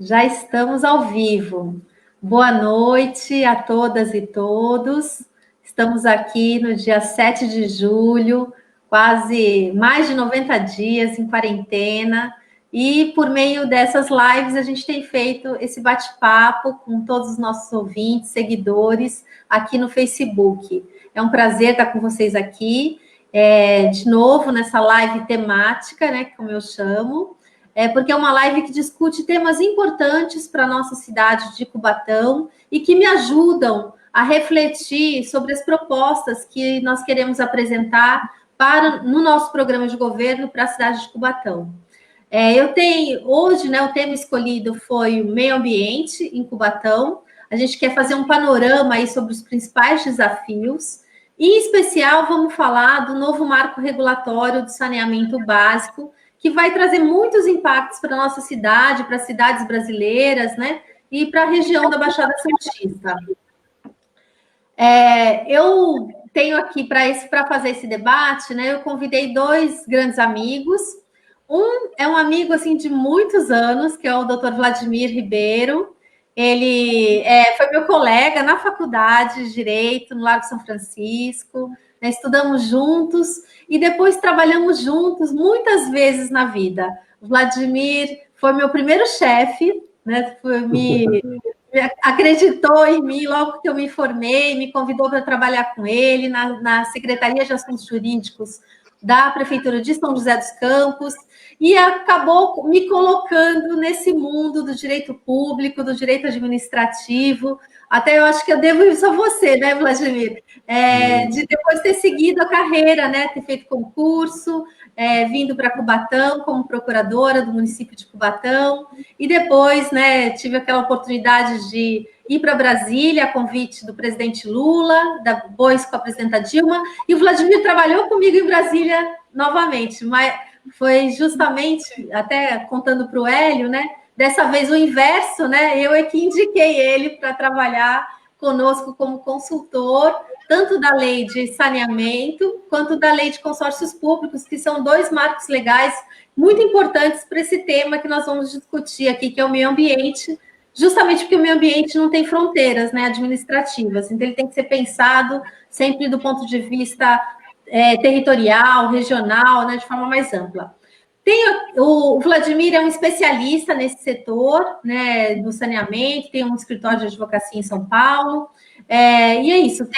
Já estamos ao vivo. Boa noite a todas e todos. Estamos aqui no dia 7 de julho, quase mais de 90 dias em quarentena, e por meio dessas lives a gente tem feito esse bate-papo com todos os nossos ouvintes, seguidores, aqui no Facebook. É um prazer estar com vocês aqui, de novo nessa live temática, né, como eu chamo. Porque é uma live que discute temas importantes para a nossa cidade de Cubatão e que me ajudam a refletir sobre as propostas que nós queremos apresentar no nosso programa de governo para a cidade de Cubatão. Eu tenho, hoje, né, o tema escolhido foi o meio ambiente em Cubatão. A gente quer fazer um panorama aí sobre os principais desafios. E, em especial, vamos falar do novo marco regulatório do saneamento básico, que vai trazer muitos impactos para a nossa cidade, para as cidades brasileiras, né? E para a região da Baixada Santista. Eu tenho aqui para fazer esse debate, né? Eu convidei dois grandes amigos. Um é um amigo assim de muitos anos, que é o Dr. Vladimir Ribeiro. Ele foi meu colega na faculdade de Direito, no Largo São Francisco. Né? Estudamos juntos e depois trabalhamos juntos muitas vezes na vida. O Vladimir foi meu primeiro chefe, né? Acreditou em mim logo que eu me formei, me convidou para trabalhar com ele na Secretaria de Assuntos Jurídicos da Prefeitura de São José dos Campos, e acabou me colocando nesse mundo do direito público, do direito administrativo. Até eu acho que eu devo isso a você, né, Vladimir? De depois ter seguido a carreira, né, ter feito concurso, vindo para Cubatão como procuradora do município de Cubatão, e depois, né, tive aquela oportunidade de ir para Brasília, a convite do presidente Lula, depois com a presidenta Dilma, e o Vladimir trabalhou comigo em Brasília novamente, mas foi justamente, até contando para o Hélio, né, dessa vez o inverso, né, eu é que indiquei ele para trabalhar conosco como consultor, tanto da lei de saneamento, quanto da lei de consórcios públicos, que são dois marcos legais muito importantes para esse tema que nós vamos discutir aqui, que é o meio ambiente, justamente porque o meio ambiente não tem fronteiras, né, administrativas, então ele tem que ser pensado sempre do ponto de vista territorial, regional, né, de forma mais ampla. O Vladimir é um especialista nesse setor, né, do saneamento, tem um escritório de advocacia em São Paulo, e é isso,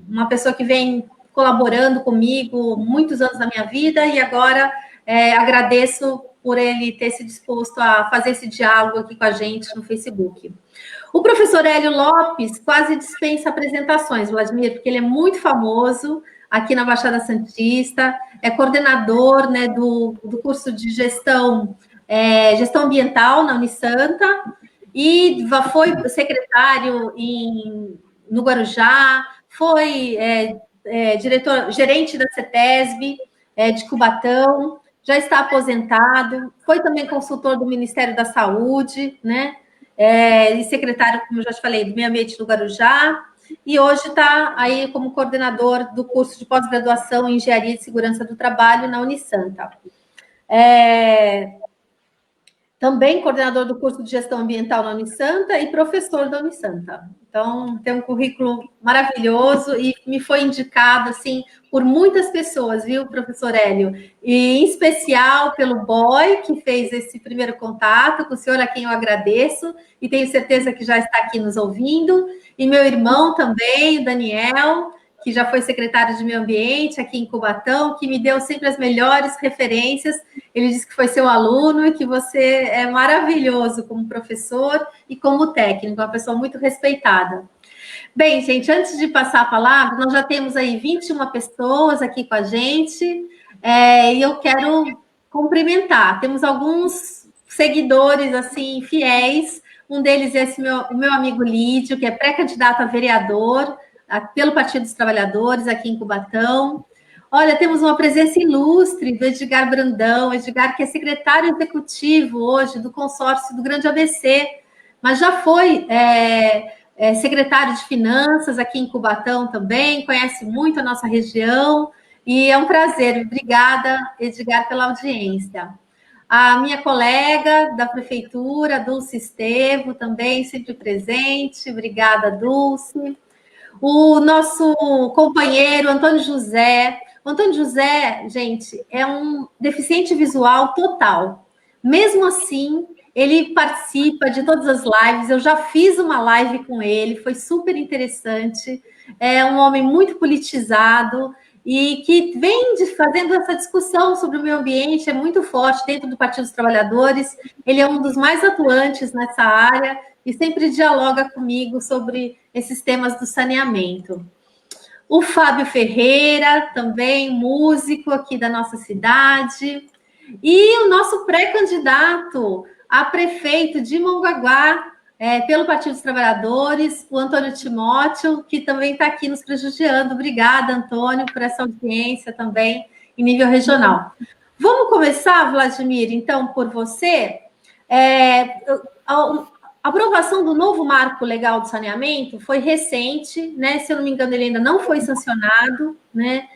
uma pessoa que vem colaborando comigo muitos anos da minha vida, e agora agradeço por ele ter se disposto a fazer esse diálogo aqui com a gente no Facebook. O professor Hélio Lopes quase dispensa apresentações, Vladimir, porque ele é muito famoso aqui na Baixada Santista, é coordenador, né, do curso de gestão ambiental na Unisanta, e foi secretário no Guarujá, foi gerente da CETESB, de Cubatão, já está aposentado, foi também consultor do Ministério da Saúde, né? E secretário, como eu já te falei, do Meio Ambiente do Guarujá, e hoje está aí como coordenador do curso de pós-graduação em Engenharia de Segurança do Trabalho na Unisanta. Também coordenador do curso de Gestão Ambiental na Unisanta e professor da Unisanta. Então, tem um currículo maravilhoso e me foi indicado, assim, por muitas pessoas, viu, professor Hélio? E, em especial, pelo Boy, que fez esse primeiro contato com o senhor, a quem eu agradeço, e tenho certeza que já está aqui nos ouvindo. E meu irmão também, o Daniel, que já foi secretário de Meio Ambiente aqui em Cubatão, que me deu sempre as melhores referências. Ele disse que foi seu aluno e que você é maravilhoso como professor e como técnico, uma pessoa muito respeitada. Bem, gente, antes de passar a palavra, nós já temos aí 21 pessoas aqui com a gente, e eu quero cumprimentar. Temos alguns seguidores, assim, fiéis. Um deles é o meu amigo Lídio, que é pré-candidato a vereador pelo Partido dos Trabalhadores aqui em Cubatão. Olha, temos uma presença ilustre do Edgar Brandão, Edgar que é secretário executivo hoje do consórcio do Grande ABC, mas já foi secretário de Finanças aqui em Cubatão também, conhece muito a nossa região, e é um prazer. Obrigada, Edgar, pela audiência. a minha colega da prefeitura, Dulce Estevo, também sempre presente. Obrigada, Dulce. O nosso companheiro Antônio José. O Antônio José, gente, é um deficiente visual total. Mesmo assim, ele participa de todas as lives. Eu já fiz uma live com ele, foi super interessante. É um homem muito politizado e que vem fazendo essa discussão sobre o meio ambiente, é muito forte dentro do Partido dos Trabalhadores. Ele é um dos mais atuantes nessa área e sempre dialoga comigo sobre esses temas do saneamento. O Fábio Ferreira, também músico aqui da nossa cidade. E o nosso pré-candidato a prefeito de Mongaguá, pelo Partido dos Trabalhadores, o Antônio Timóteo, que também está aqui nos prestigiando. Obrigada, Antônio, por essa audiência também em nível regional. Vamos começar, Vladimir, então, por você. A aprovação do novo marco legal do saneamento foi recente, né? Se eu não me engano, ele ainda não foi sancionado, né?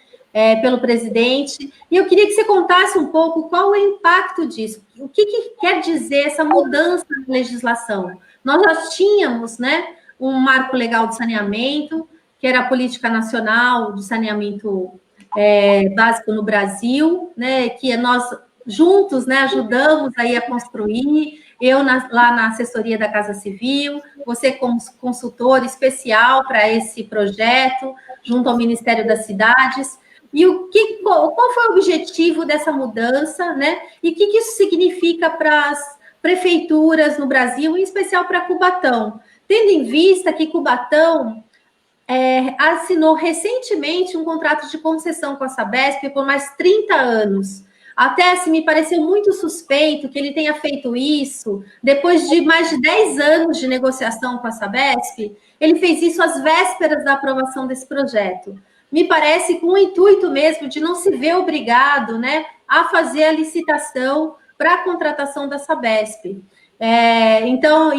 Pelo presidente, e eu queria que você contasse um pouco qual é o impacto disso, o que quer dizer essa mudança na legislação. Nós já tínhamos, né, um marco legal de saneamento, que era a Política Nacional de Saneamento Básico no Brasil, né, que nós juntos, né, ajudamos aí a construir, eu lá na assessoria da Casa Civil, você como consultor especial para esse projeto, junto ao Ministério das Cidades. E qual foi o objetivo dessa mudança, né? E o que isso significa para as prefeituras no Brasil, em especial para Cubatão? Tendo em vista que Cubatão assinou recentemente um contrato de concessão com a Sabesp por mais 30 anos. Até se me pareceu muito suspeito que ele tenha feito isso depois de mais de 10 anos de negociação com a Sabesp. Ele fez isso às vésperas da aprovação desse projeto. Me parece com o intuito mesmo de não se ver obrigado, né, a fazer a licitação para a contratação da Sabesp. Então,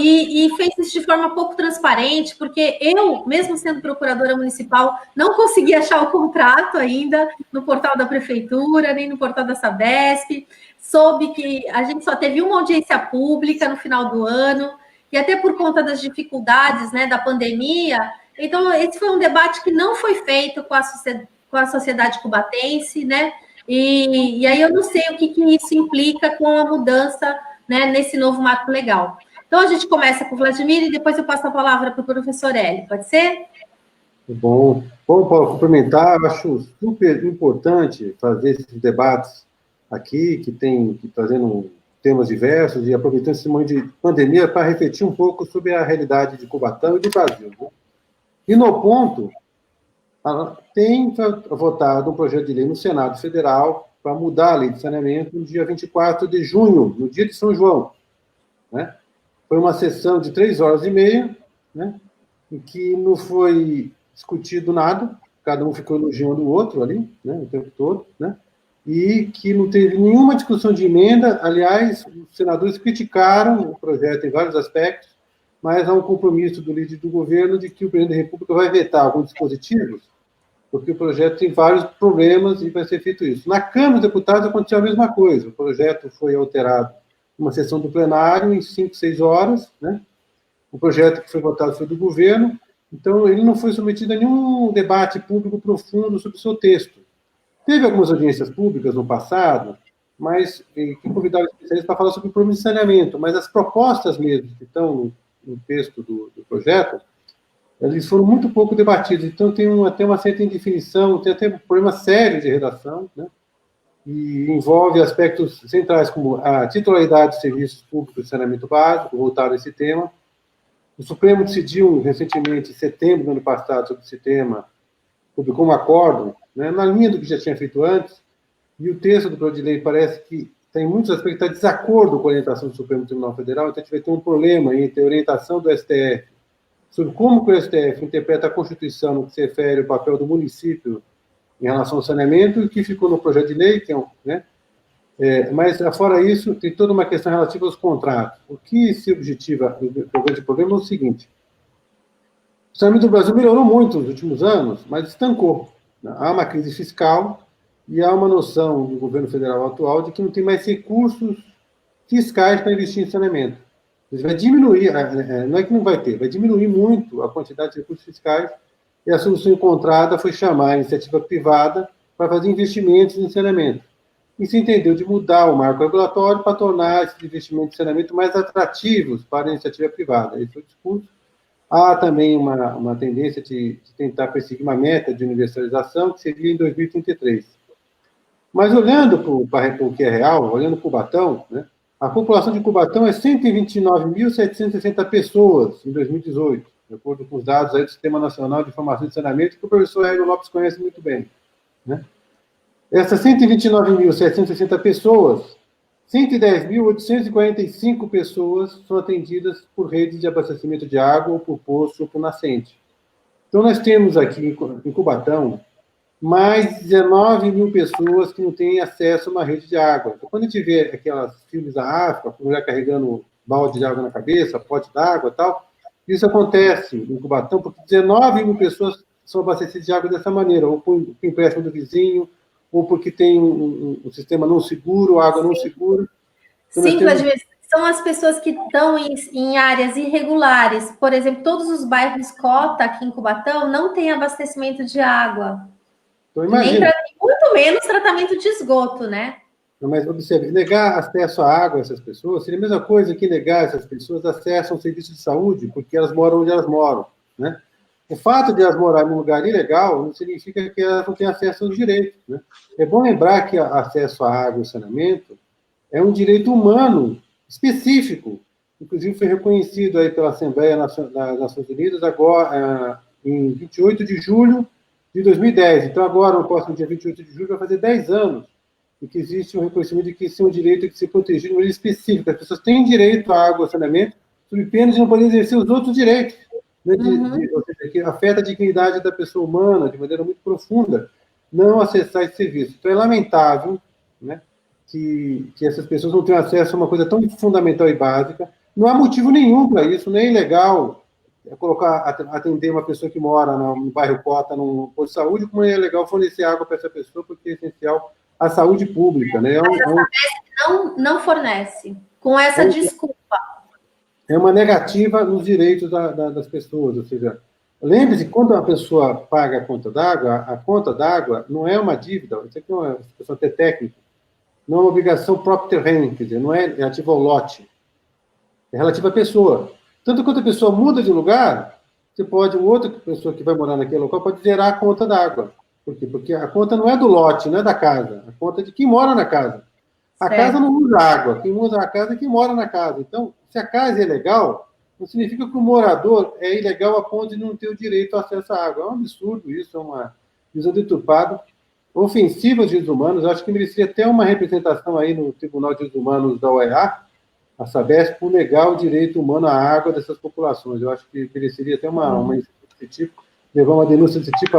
fez isso de forma pouco transparente, porque eu, mesmo sendo procuradora municipal, não consegui achar o contrato ainda no portal da prefeitura, nem no portal da Sabesp. Soube que a gente só teve uma audiência pública no final do ano, e até por conta das dificuldades, né, da pandemia. Então, esse foi um debate que não foi feito com a sociedade cubatense, né? E aí eu não sei o que isso implica com a mudança, né, nesse novo marco legal. Então, a gente começa com o Vladimir e depois eu passo a palavra para o professor Hélio. Pode ser? Bom, Paulo, complementar, eu acho super importante fazer esses debates aqui, que trazendo temas diversos e aproveitando esse momento de pandemia para refletir um pouco sobre a realidade de Cubatão e do Brasil, né? E no ponto, tem votado um projeto de lei no Senado Federal para mudar a lei de saneamento no dia 24 de junho, no dia de São João, né? Foi uma sessão de 3 horas e meia, né, em que não foi discutido nada, cada um ficou elogiando o outro ali, né, o tempo todo, né, e que não teve nenhuma discussão de emenda. Aliás, os senadores criticaram o projeto em vários aspectos, mas há um compromisso do líder do governo de que o presidente da República vai vetar alguns dispositivos, porque o projeto tem vários problemas e vai ser feito isso. Na Câmara dos Deputados aconteceu a mesma coisa, o projeto foi alterado numa sessão do plenário em 5, 6 horas, né? O projeto que foi votado foi do governo, então ele não foi submetido a nenhum debate público profundo sobre o seu texto. Teve algumas audiências públicas no passado, mas que convidaram especialistas para falar sobre o problema de saneamento, mas as propostas mesmo que estão no texto do projeto, eles foram muito pouco debatidos, então tem até uma certa indefinição, tem até um problema sério de redação, né? E envolve aspectos centrais como a titularidade de serviços públicos de saneamento básico, voltado a esse tema. O Supremo decidiu recentemente, em setembro do ano passado, sobre esse tema, publicou um acórdão, né, na linha do que já tinha feito antes, e o texto do projeto de lei parece que tem muitos aspectos que está em desacordo com a orientação do Supremo Tribunal Federal, então a gente vai ter um problema entre a orientação do STF sobre como que o STF interpreta a Constituição no que se refere ao papel do município em relação ao saneamento, e o que ficou no projeto de lei, que é né? Mas, fora isso, tem toda uma questão relativa aos contratos. O que se objetiva, o grande problema é o seguinte: o saneamento do Brasil melhorou muito nos últimos anos, mas estancou. Há uma crise fiscal e há uma noção do governo federal atual de que não tem mais recursos fiscais para investir em saneamento. Vai diminuir, não é que não vai ter, vai diminuir muito a quantidade de recursos fiscais, e a solução encontrada foi chamar a iniciativa privada para fazer investimentos em saneamento. E se entendeu de mudar o marco regulatório para tornar esses investimentos em saneamento mais atrativos para a iniciativa privada. Esse foi o discurso. Há também uma tendência de tentar perseguir uma meta de universalização, que seria em 2033. Mas olhando para o que é real, olhando para Cubatão, né, a população de Cubatão é 129.760 pessoas em 2018, de acordo com os dados aí do Sistema Nacional de Informação de Saneamento, que o professor Hélio Lopes conhece muito bem. Né? Essas 129.760 pessoas, 110.845 pessoas são atendidas por redes de abastecimento de água, ou por poço, ou por nascente. Então, nós temos aqui em Cubatão mais 19 mil pessoas que não têm acesso a uma rede de água. Então, quando a gente vê aquelas filmes da África, a mulher carregando balde de água na cabeça, pote d'água e tal, isso acontece em Cubatão porque 19 mil pessoas são abastecidas de água dessa maneira, ou por empréstimo do vizinho, ou porque tem um sistema não seguro, água não segura. Então, sim, Vladimir, são as pessoas que estão em áreas irregulares. Por exemplo, todos os bairros cota aqui em Cubatão não têm abastecimento de água. Então, imagina. Muito menos tratamento de esgoto, né? Mas observe, negar acesso à água a essas pessoas seria a mesma coisa que negar a essas pessoas acesso a um serviço de saúde, porque elas moram onde elas moram, né? O fato de elas morarem num lugar ilegal não significa que elas não têm acesso aos direitos, né? É bom lembrar que acesso à água e saneamento é um direito humano específico, inclusive foi reconhecido aí pela Assembleia das Nações Unidas agora, em 28 de julho de 2010. Então, agora, no próximo dia 28 de julho, vai fazer 10 anos e que existe um reconhecimento de que isso é um direito que se proteger de maneira específica. As pessoas têm direito à água e saneamento, sob pena de não poder exercer os outros direitos, né, ou seja, que afeta a dignidade da pessoa humana de maneira muito profunda, não acessar esse serviço. Então, é lamentável, né, que essas pessoas não tenham acesso a uma coisa tão fundamental e básica. Não há motivo nenhum para isso, nem é ilegal atender uma pessoa que mora no bairro Cota, num posto de saúde, como é legal fornecer água para essa pessoa, porque é essencial à saúde pública. Né? Não fornece, com essa desculpa. É uma negativa nos direitos das pessoas, ou seja, lembre-se, quando a pessoa paga a conta d'água não é uma dívida, isso aqui é uma questão até técnica, não é uma obrigação própria terreno, quer dizer, não é relativa ao lote, é relativa à pessoa. Tanto quanto a pessoa muda de lugar, outra pessoa que vai morar naquele local pode zerar a conta d'água. Por quê? Porque a conta não é do lote, não é da casa. A conta é de quem mora na casa. A casa não usa água. Quem usa a casa é quem mora na casa. Então, se a casa é ilegal, não significa que o morador é ilegal a ponto de não ter o direito ao acesso à água. É um absurdo isso, é uma visão deturpada, ofensiva aos direitos humanos. Eu acho que mereceria até uma representação aí no Tribunal de Direitos Humanos da OEA, a Sabesp, por negar o direito humano à água dessas populações. Eu acho que mereceria até uma desse tipo, levar uma denúncia desse tipo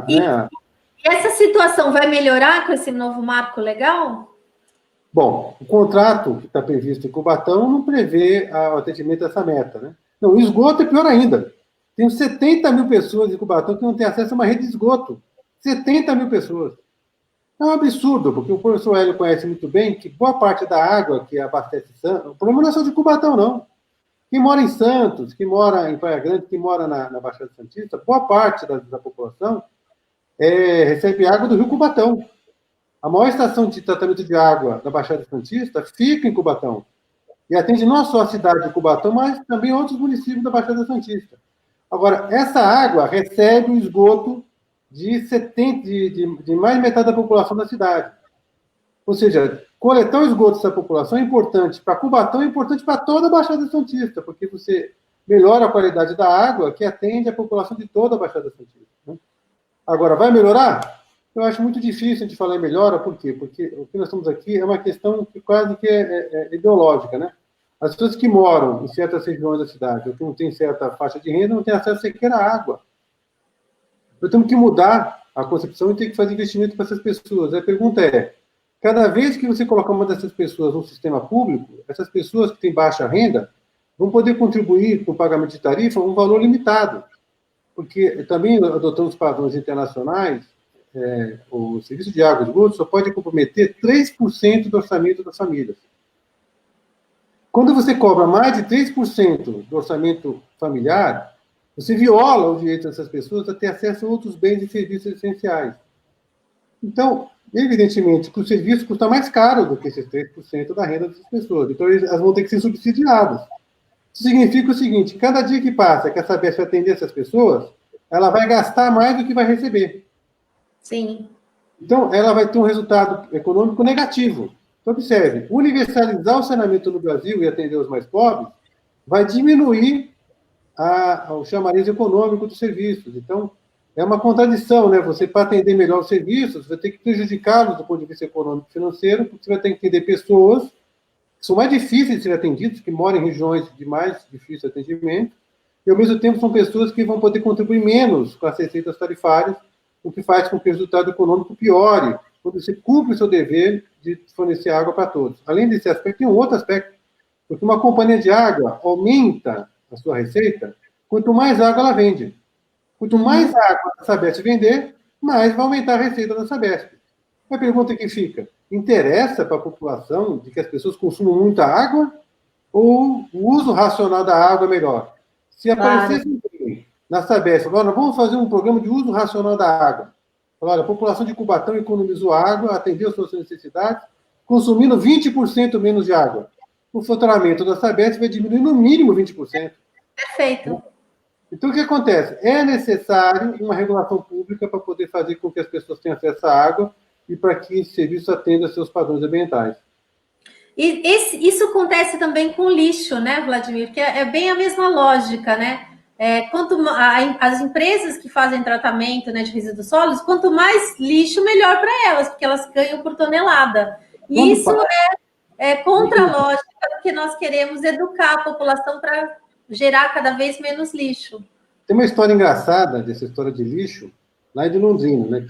E essa situação vai melhorar com esse novo marco legal? Bom, o contrato que está previsto em Cubatão não prevê o atendimento a essa meta, né? Não, o esgoto é pior ainda. Tem 70 mil pessoas em Cubatão que não têm acesso a uma rede de esgoto. 70 mil pessoas. É um absurdo, porque o professor Hélio conhece muito bem que boa parte da água que abastece Santos, o problema não é só de Cubatão, não. Quem mora em Santos, quem mora em Praia Grande, quem mora na Baixada Santista, boa parte da população recebe água do Rio Cubatão. A maior estação de tratamento de água da Baixada Santista fica em Cubatão. E atende não só a cidade de Cubatão, mas também outros municípios da Baixada Santista. Agora, essa água recebe o esgoto de mais de metade da população da cidade. Ou seja, coletar o esgoto dessa população é importante para Cubatão, é importante para toda a Baixada Santista, porque você melhora a qualidade da água que atende a população de toda a Baixada Santista. Né? Agora, vai melhorar? Eu acho muito difícil de falar em melhora, por quê? Porque o que nós estamos aqui é uma questão que quase que é ideológica, né? As pessoas que moram em certas regiões da cidade, ou que não têm certa faixa de renda, não têm acesso sequer à água. Nós temos que mudar a concepção e ter que fazer investimento para essas pessoas. A pergunta é, cada vez que você colocar uma dessas pessoas no sistema público, essas pessoas que têm baixa renda vão poder contribuir com o pagamento de tarifa um valor limitado. Porque também adotando os padrões internacionais, o serviço de água e esgoto só pode comprometer 3% do orçamento das famílias. Quando você cobra mais de 3% do orçamento familiar, você viola o direito dessas pessoas a ter acesso a outros bens e serviços essenciais. Então, evidentemente, que o serviço custa mais caro do que esses 3% da renda dessas pessoas. Então, elas vão ter que ser subsidiadas. Isso significa o seguinte: cada dia que passa que a Sabesp atender essas pessoas, ela vai gastar mais do que vai receber. Sim. Então, ela vai ter um resultado econômico negativo. Então, observe, universalizar o saneamento no Brasil e atender os mais pobres vai diminuir o chamariz econômico dos serviços. Então, é uma contradição, né? Você, para atender melhor os serviços, vai ter que prejudicá-los do ponto de vista econômico e financeiro, porque você vai ter que atender pessoas que são mais difíceis de ser atendidas, que moram em regiões de mais difícil atendimento, e, ao mesmo tempo, são pessoas que vão poder contribuir menos com as receitas tarifárias, o que faz com que o resultado econômico piore, quando você cumpre o seu dever de fornecer água para todos. Além desse aspecto, tem um outro aspecto, porque uma companhia de água aumenta a sua receita quanto mais água ela vende. Quanto mais água a Sabesp vender, mais vai aumentar a receita da Sabesp. A pergunta que fica: interessa para a população de que as pessoas consumam muita água ou o uso racional da água é melhor? Se aparecesse alguém na Sabesp, agora vamos fazer um programa de uso racional da água. Olha, a população de Cubatão economizou água, atendeu as suas necessidades, consumindo 20% menos de água. O faturamento da Sabesp vai diminuir no mínimo 20%. Perfeito. Então, o que acontece? É necessário uma regulação pública para poder fazer com que as pessoas tenham acesso à água e para que esse serviço atenda aos seus padrões ambientais. E isso acontece também com o lixo, né, Vladimir? Que é bem a mesma lógica, né? As empresas que fazem tratamento, né, de resíduos sólidos, quanto mais lixo, melhor para elas, porque elas ganham por tonelada. E isso é contra a lógica, porque nós queremos educar a população para gerar cada vez menos lixo. Tem uma história engraçada dessa história de lixo, lá de Londrina, né?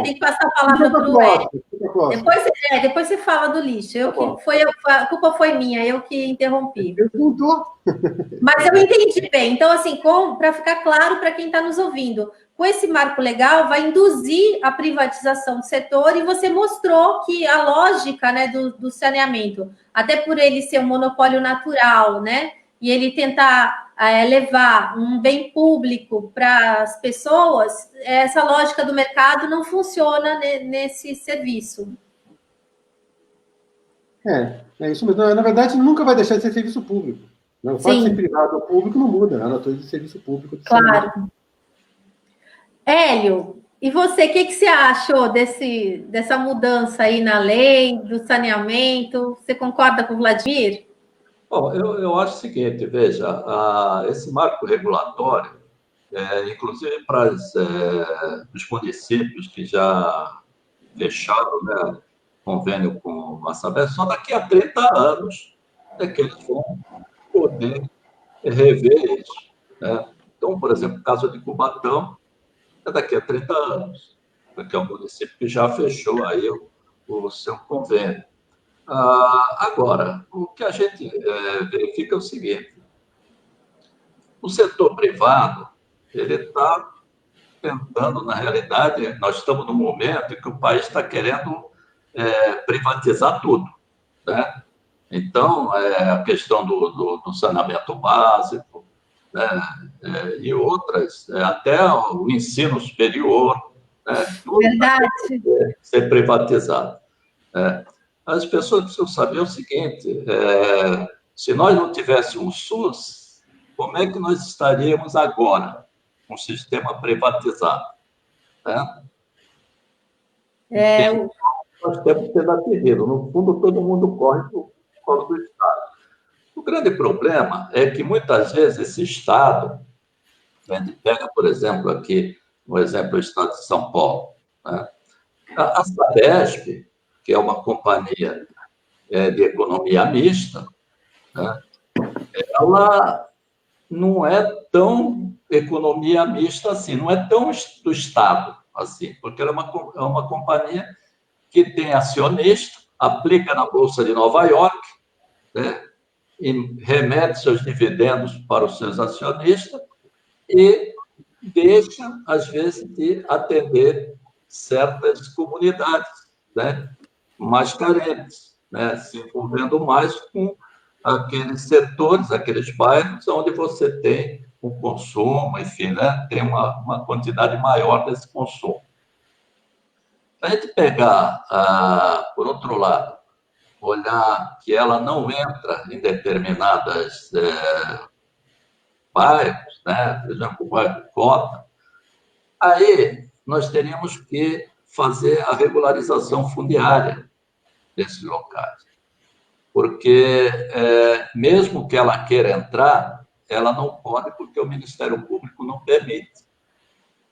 Tem que passar a palavra para o Hélio. Depois você fala do lixo. A culpa foi minha, eu que interrompi. Mas eu entendi bem. Então, assim, para ficar claro para quem está nos ouvindo, com esse marco legal vai induzir a privatização do setor, e você mostrou que a lógica, né, do saneamento, até por ele ser um monopólio natural, né, e ele tentar levar um bem público para as pessoas, essa lógica do mercado não funciona nesse serviço. É isso mesmo. Na verdade, nunca vai deixar de ser serviço público. O fato de ser privado ou público não muda a natureza de serviço público. Claro. Hélio, e você, o que você achou dessa mudança aí na lei, do saneamento? Você concorda com o Vladimir? Bom, eu acho o seguinte, veja, esse marco regulatório, inclusive para os municípios que já fecharam, né, convênio com a Sabesp, só daqui a 30 anos é que eles vão poder rever isso, né? Então, por exemplo, o caso de Cubatão é daqui a 30 anos, porque é um município que já fechou aí o seu convênio. Agora, o que a gente verifica é o seguinte: o setor privado, ele está tentando, na realidade, nós estamos num momento em que o país está querendo privatizar tudo, né? Então, a questão do saneamento básico, né, e outras, até o ensino superior, né, tudo Verdade. ser privatizado. As pessoas precisam saber o seguinte: se nós não tivéssemos SUS, como é que nós estaríamos agora com o sistema privatizado? Nós temos que ser atendido. No fundo, todo mundo corre por causa do Estado. O grande problema é que, muitas vezes, esse Estado, a gente pega, por exemplo, aqui, no exemplo do Estado de São Paulo, né? A Sabesp, que é uma companhia de economia mista, né, ela não é tão economia mista assim, não é tão do Estado assim, porque ela é uma companhia que tem acionista, aplica na Bolsa de Nova York, né, e remete seus dividendos para os seus acionistas e deixa, às vezes, de atender certas comunidades, né, mais carentes. né, se envolvendo mais com aqueles setores, aqueles bairros onde você tem um consumo, enfim, né, tem uma quantidade maior desse consumo. Se a gente pegar, por outro lado, olhar que ela não entra em determinadas bairros, né, por exemplo, o bairro Cota, aí nós teríamos que fazer a regularização fundiária desses locais. Porque, mesmo que ela queira entrar, ela não pode, porque o Ministério Público não permite,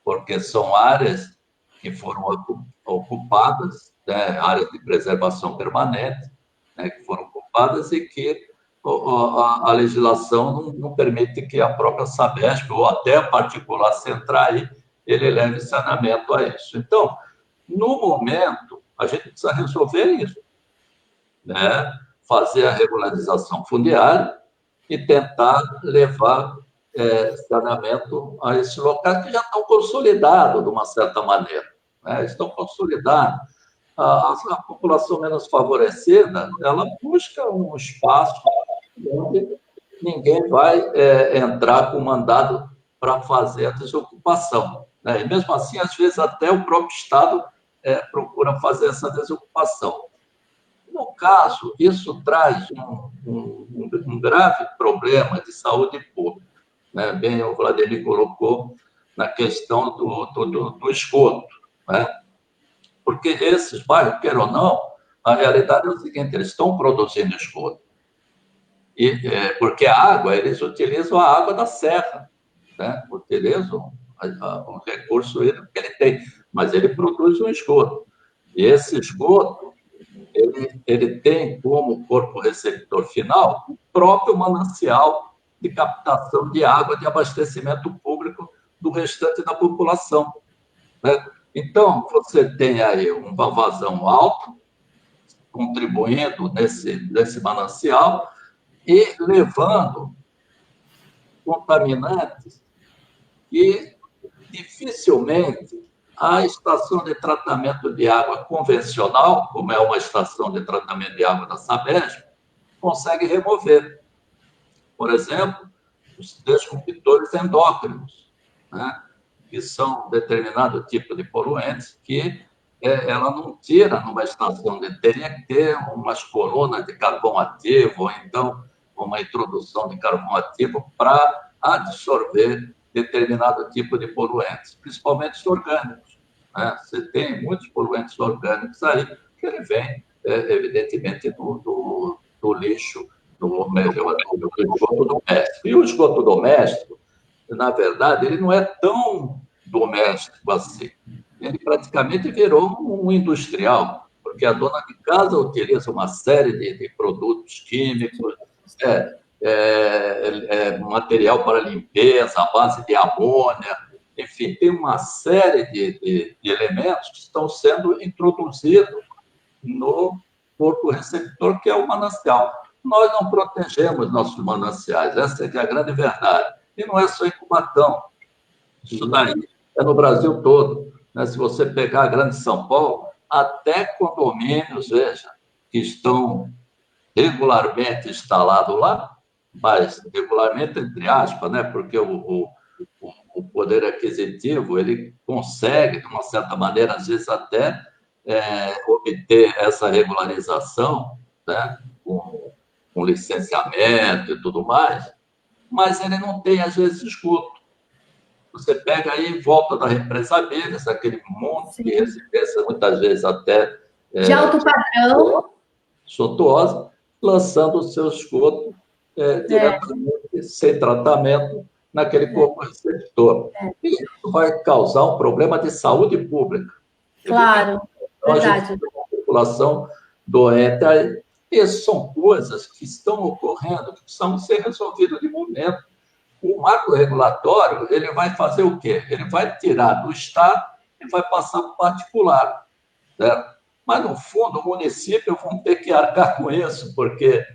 porque são áreas que foram ocupadas, né, áreas de preservação permanente, né, que foram ocupadas e que a legislação não permite que a própria Sabesp, ou até a particular Centraí, ele leve saneamento a isso. Então, no momento, a gente precisa resolver isso, né? Fazer a regularização fundiária e tentar levar saneamento a esses locais que já estão consolidados, de uma certa maneira, né? Estão consolidados. A população menos favorecida, ela busca um espaço onde ninguém vai entrar com mandado para fazer a desocupação, né? E mesmo assim, às vezes, até o próprio Estado procura fazer essa desocupação. No caso, isso traz um grave problema de saúde pública, né? Bem, o Vladimir colocou na questão do esgoto, né? Porque esses bairros, quer ou não, a realidade é o seguinte, eles estão produzindo esgoto. Porque a água, eles utilizam a água da serra, né? Utilizam o recurso hídrico que ele tem, mas ele produz um esgoto. E esse esgoto, ele tem como corpo receptor final o próprio manancial de captação de água de abastecimento público do restante da população, né? Então, você tem aí uma vazão alta, contribuindo nesse manancial e levando contaminantes que dificilmente a estação de tratamento de água convencional, como é uma estação de tratamento de água da Sabesp, consegue remover. Por exemplo, os desruptores endócrinos, né, que são determinado tipo de poluentes que ela não tira numa estação teria que ter umas colunas de carvão ativo, ou então uma introdução de carvão ativo para absorver determinado tipo de poluentes, principalmente os orgânicos, né? Você tem muitos poluentes orgânicos aí que ele vem, evidentemente, do lixo, do esgoto doméstico. E o esgoto doméstico, na verdade, ele não é tão doméstico assim. Ele praticamente virou um industrial, porque a dona de casa utiliza uma série de produtos químicos, material para limpeza, à base de amônia, enfim, tem uma série de elementos que estão sendo introduzidos no corpo receptor, que é o manancial. Nós não protegemos nossos mananciais, essa é a grande verdade. E não é só em Cubatão, isso daí é no Brasil todo, né? Se você pegar a Grande São Paulo, até condomínios, veja, que estão regularmente instalados lá, mas regularmente entre aspas, né? Porque o poder aquisitivo, ele consegue, de uma certa maneira, às vezes até obter essa regularização, né? Com licenciamento e tudo mais, mas ele não tem, às vezes, esgoto. Você pega aí em volta da represa Abelhas, aquele monte de residência, muitas vezes até de alto padrão, suntuosa, lançando o seu esgoto diretamente, sem tratamento, naquele corpo receptor. E isso vai causar um problema de saúde pública. Claro, então, verdade. A gente tem uma população doente aí. Essas são coisas que estão ocorrendo, que precisam ser resolvidas de momento. O marco regulatório, ele vai fazer o quê? Ele vai tirar do Estado e vai passar para o particular, certo? Mas, no fundo, o município vão ter que arcar com isso, porque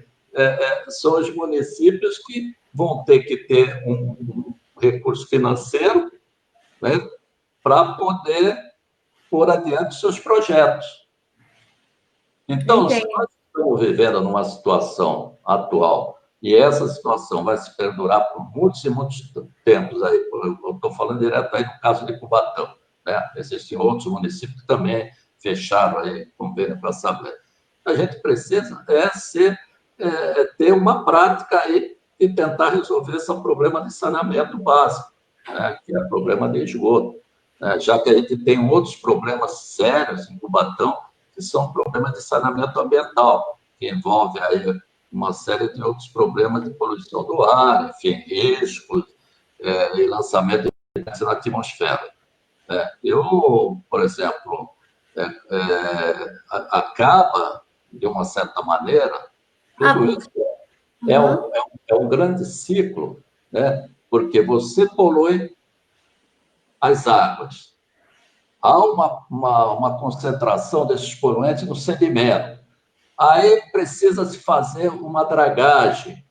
são os municípios que vão ter que ter um recurso financeiro, né, para poder pôr adiante seus projetos. Então, se nós estamos vivendo numa situação atual, e essa situação vai se perdurar por muitos e muitos tempos aí. Eu estou falando direto aí no caso de Cubatão, né? Existem outros municípios que também fecharam aí convênio para a Assembleia. A gente precisa ter uma prática aí e tentar resolver esse problema de saneamento básico, né? Que é o problema de esgoto, né? Já que a gente tem outros problemas sérios em Cubatão, que são problemas de saneamento ambiental, que envolve aí uma série de outros problemas de poluição do ar, enfim, riscos e lançamento de gases na atmosfera. Eu, por exemplo, acaba, de uma certa maneira, tudo isso é um grande ciclo, né? Porque você polui as águas, há uma concentração desses poluentes no sedimento. Aí precisa se fazer uma dragagem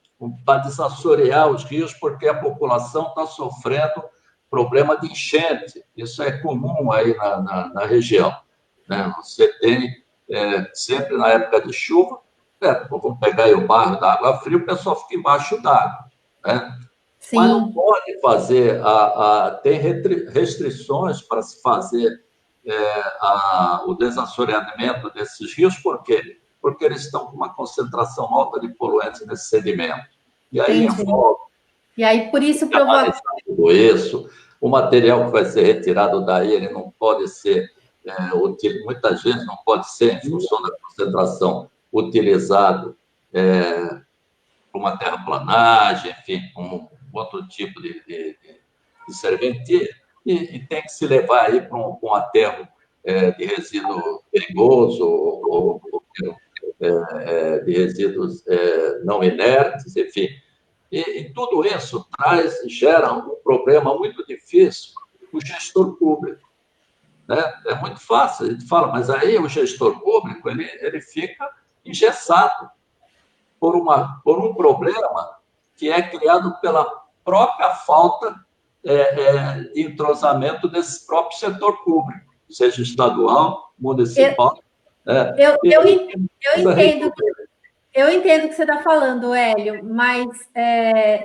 para desassorear os rios, porque a população está sofrendo problema de enchente. Isso é comum aí na região, né? Você tem, sempre na época de chuva, vamos pegar aí o bairro da Água Fria, o pessoal fica embaixo d'água, né? Sim. Mas não pode fazer, tem restrições para se fazer o desassoreamento desses rios, por quê? Porque eles estão com uma concentração alta de poluentes nesse sedimento. E aí envolve. E aí, por isso, provoca. Tudo isso, o material que vai ser retirado daí, ele não pode ser, muitas vezes não pode ser, em função da concentração, utilizado para uma terraplanagem, enfim, um outro tipo de serventia, e tem que se levar aí para um aterro de resíduo perigoso ou de resíduos não inertes, enfim. E tudo isso gera um problema muito difícil para o gestor público, né? É muito fácil, a gente fala, mas aí o gestor público ele fica engessado por um problema que é criado pela própria falta de entrosamento desse próprio setor público, seja estadual, municipal. Eu entendo o que você está falando, Hélio, mas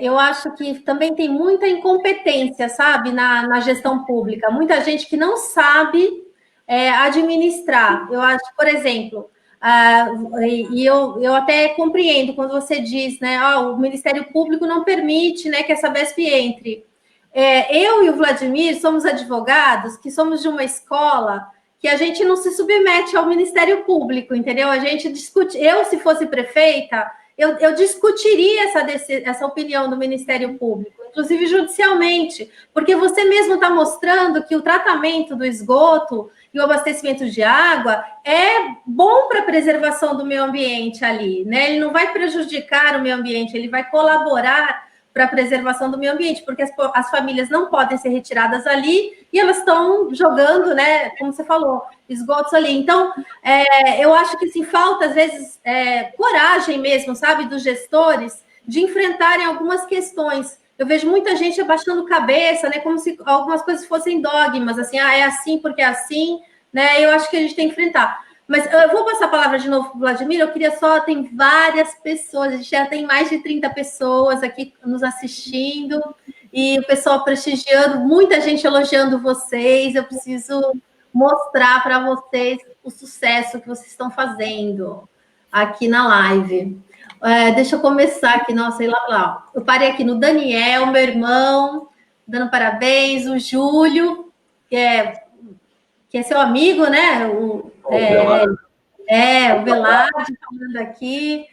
eu acho que também tem muita incompetência, sabe, na gestão pública. Muita gente que não sabe administrar. Eu acho, por exemplo, e eu até compreendo quando você diz, né, o Ministério Público não permite, né, que a Sabesp entre. Eu e o Vladimir somos advogados que somos de uma escola que a gente não se submete ao Ministério Público, entendeu? A gente discute. Eu, se fosse prefeita, eu discutiria essa opinião do Ministério Público, inclusive judicialmente, porque você mesmo está mostrando que o tratamento do esgoto e o abastecimento de água é bom para a preservação do meio ambiente ali, né? Ele não vai prejudicar o meio ambiente, ele vai colaborar para a preservação do meio ambiente, porque as famílias não podem ser retiradas ali e elas estão jogando, né, como você falou, esgotos ali. Então, eu acho que assim, falta, às vezes, coragem mesmo, sabe, dos gestores de enfrentarem algumas questões. Eu vejo muita gente abaixando cabeça, né, como se algumas coisas fossem dogmas, assim, é assim porque é assim, né, eu acho que a gente tem que enfrentar. Mas eu vou passar a palavra de novo para o Vladimir, eu queria tem várias pessoas, a gente já tem mais de 30 pessoas aqui nos assistindo, e o pessoal prestigiando, muita gente elogiando vocês, eu preciso mostrar para vocês o sucesso que vocês estão fazendo aqui na live. Deixa eu começar aqui, nossa, lá. Eu parei aqui no Daniel, meu irmão, dando parabéns, o Júlio, que é seu amigo, né? O Velarde falando aqui.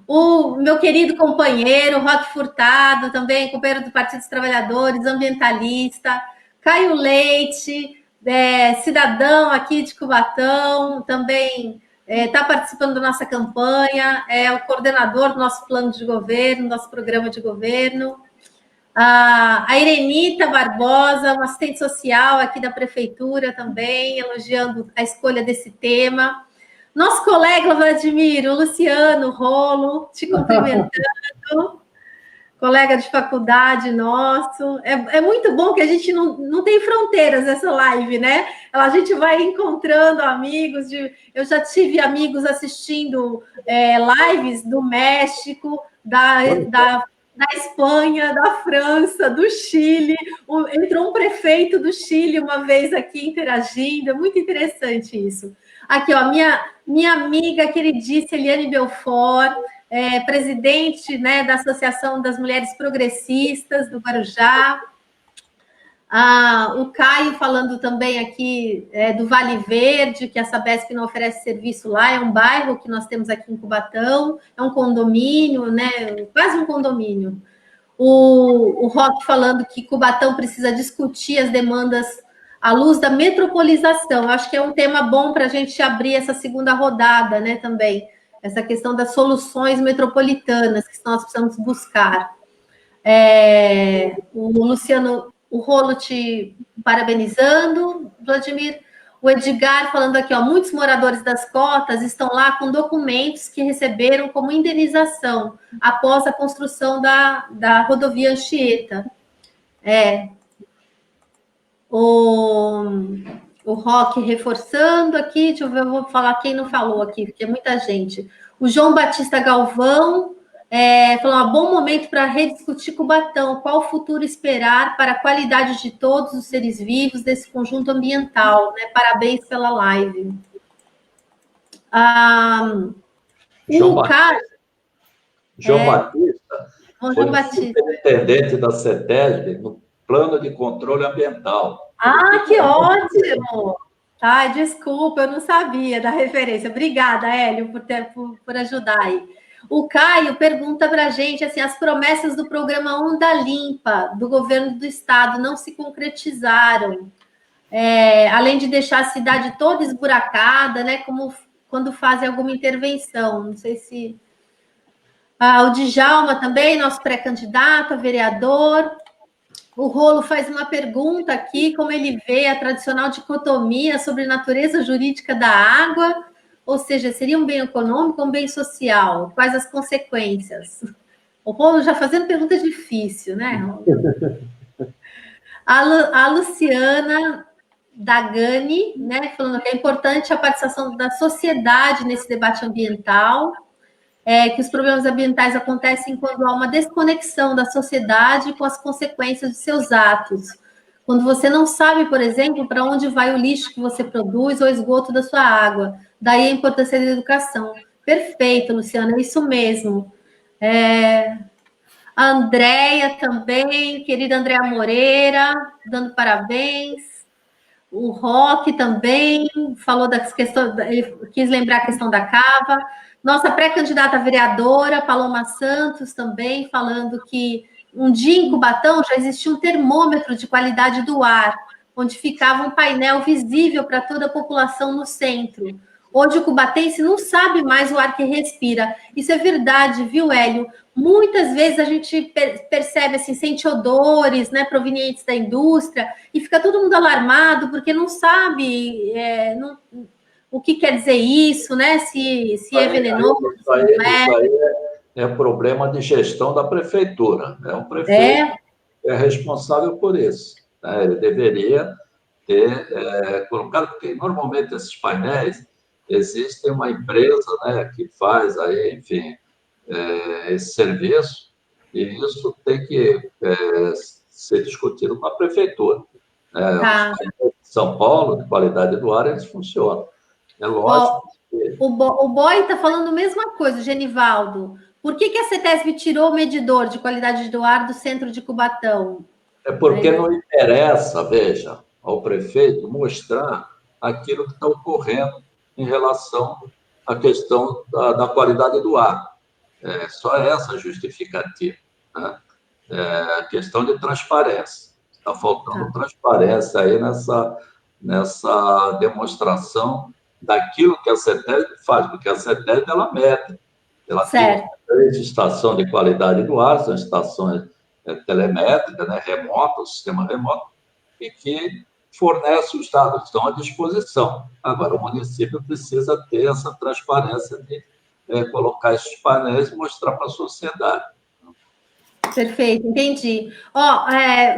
O meu querido companheiro, Roque Furtado, também companheiro do Partido dos Trabalhadores, ambientalista. Caio Leite, cidadão aqui de Cubatão, também está participando da nossa campanha, é o coordenador do nosso plano de governo, nosso programa de governo. A Irenita Barbosa, uma assistente social aqui da prefeitura também, elogiando a escolha desse tema. Nosso colega Vladimir, o Luciano Rolo, te cumprimentando. colega de faculdade nosso. É muito bom que a gente não tem fronteiras nessa live, né? A gente vai encontrando amigos. Eu já tive amigos assistindo lives do México, da Espanha, da França, do Chile. Entrou um prefeito do Chile uma vez aqui interagindo. É muito interessante isso. Aqui, ó, minha amiga queridíssima Eliane Belfort, presidente, né, da Associação das Mulheres Progressistas do Guarujá. O Caio falando também aqui do Vale Verde, que a Sabesp não oferece serviço lá, é um bairro que nós temos aqui em Cubatão, é um condomínio, né, quase um condomínio. O Roque falando que Cubatão precisa discutir as demandas à luz da metropolização. Eu acho que é um tema bom para a gente abrir essa segunda rodada, né, também. Essa questão das soluções metropolitanas que nós precisamos buscar. O Luciano, o Rolo te parabenizando, Vladimir. O Edgar falando aqui, ó, muitos moradores das cotas estão lá com documentos que receberam como indenização após a construção da rodovia Anchieta. O Roque reforçando aqui, deixa eu ver, eu vou falar quem não falou aqui, porque é muita gente. O João Batista Galvão falou, um bom momento para rediscutir Cubatão, qual o futuro esperar para a qualidade de todos os seres vivos desse conjunto ambiental, né? Parabéns pela live. João Batista foi o superintendente da CETESB no plano de controle ambiental. Que ótimo! Tá, desculpa, eu não sabia da referência. Obrigada, Hélio, por ajudar aí. O Caio pergunta para a gente, assim, as promessas do programa Onda Limpa, do governo do estado, não se concretizaram. Além de deixar a cidade toda esburacada, né, como quando fazem alguma intervenção. Não sei se... o Djalma também, nosso pré-candidato a vereador. O Rolo faz uma pergunta aqui, como ele vê a tradicional dicotomia sobre natureza jurídica da água, ou seja, seria um bem econômico ou um bem social? Quais as consequências? O Rolo já fazendo pergunta difícil, né, Rolo? A Luciana Dagani, né, falando que é importante a participação da sociedade nesse debate ambiental, que os problemas ambientais acontecem quando há uma desconexão da sociedade com as consequências de seus atos. Quando você não sabe, por exemplo, para onde vai o lixo que você produz ou o esgoto da sua água. Daí a importância da educação. Perfeito, Luciana, é isso mesmo. A Andréia também, querida Andréia Moreira, dando parabéns. O Roque também falou das questões, ele quis lembrar a questão da cava. Nossa pré-candidata vereadora, Paloma Santos, também falando que um dia em Cubatão já existia um termômetro de qualidade do ar, onde ficava um painel visível para toda a população no centro. Hoje o cubatense não sabe mais o ar que respira. Isso é verdade, viu, Hélio? Muitas vezes a gente percebe, assim, sente odores, né, provenientes da indústria, e fica todo mundo alarmado, porque não sabe o que quer dizer isso, né? Se é venenoso. Isso aí é problema de gestão da prefeitura. O prefeito é responsável por isso. Né? Ele deveria ter colocado, porque normalmente esses painéis existe uma empresa, né, que faz aí, enfim, esse serviço, e isso tem que ser discutido com a prefeitura. Os painéis de São Paulo, de qualidade do ar, eles funcionam. É lógico. O Boy está falando a mesma coisa, Genivaldo. Por que a CETESB tirou o medidor de qualidade do ar do centro de Cubatão? É porque não interessa, veja, ao prefeito mostrar aquilo que está ocorrendo em relação à questão da qualidade do ar. Só essa justificativa. Né? A questão de transparência. Está faltando transparência aí nessa demonstração daquilo que a CETESB faz, porque a CETESB, ela mede. Ela tem uma estação de qualidade do ar, são estações telemétricas, né, remotas, sistema remoto, e que fornece os dados, estão à disposição. Agora, o município precisa ter essa transparência de colocar esses painéis e mostrar para a sociedade. Perfeito, entendi. Ó,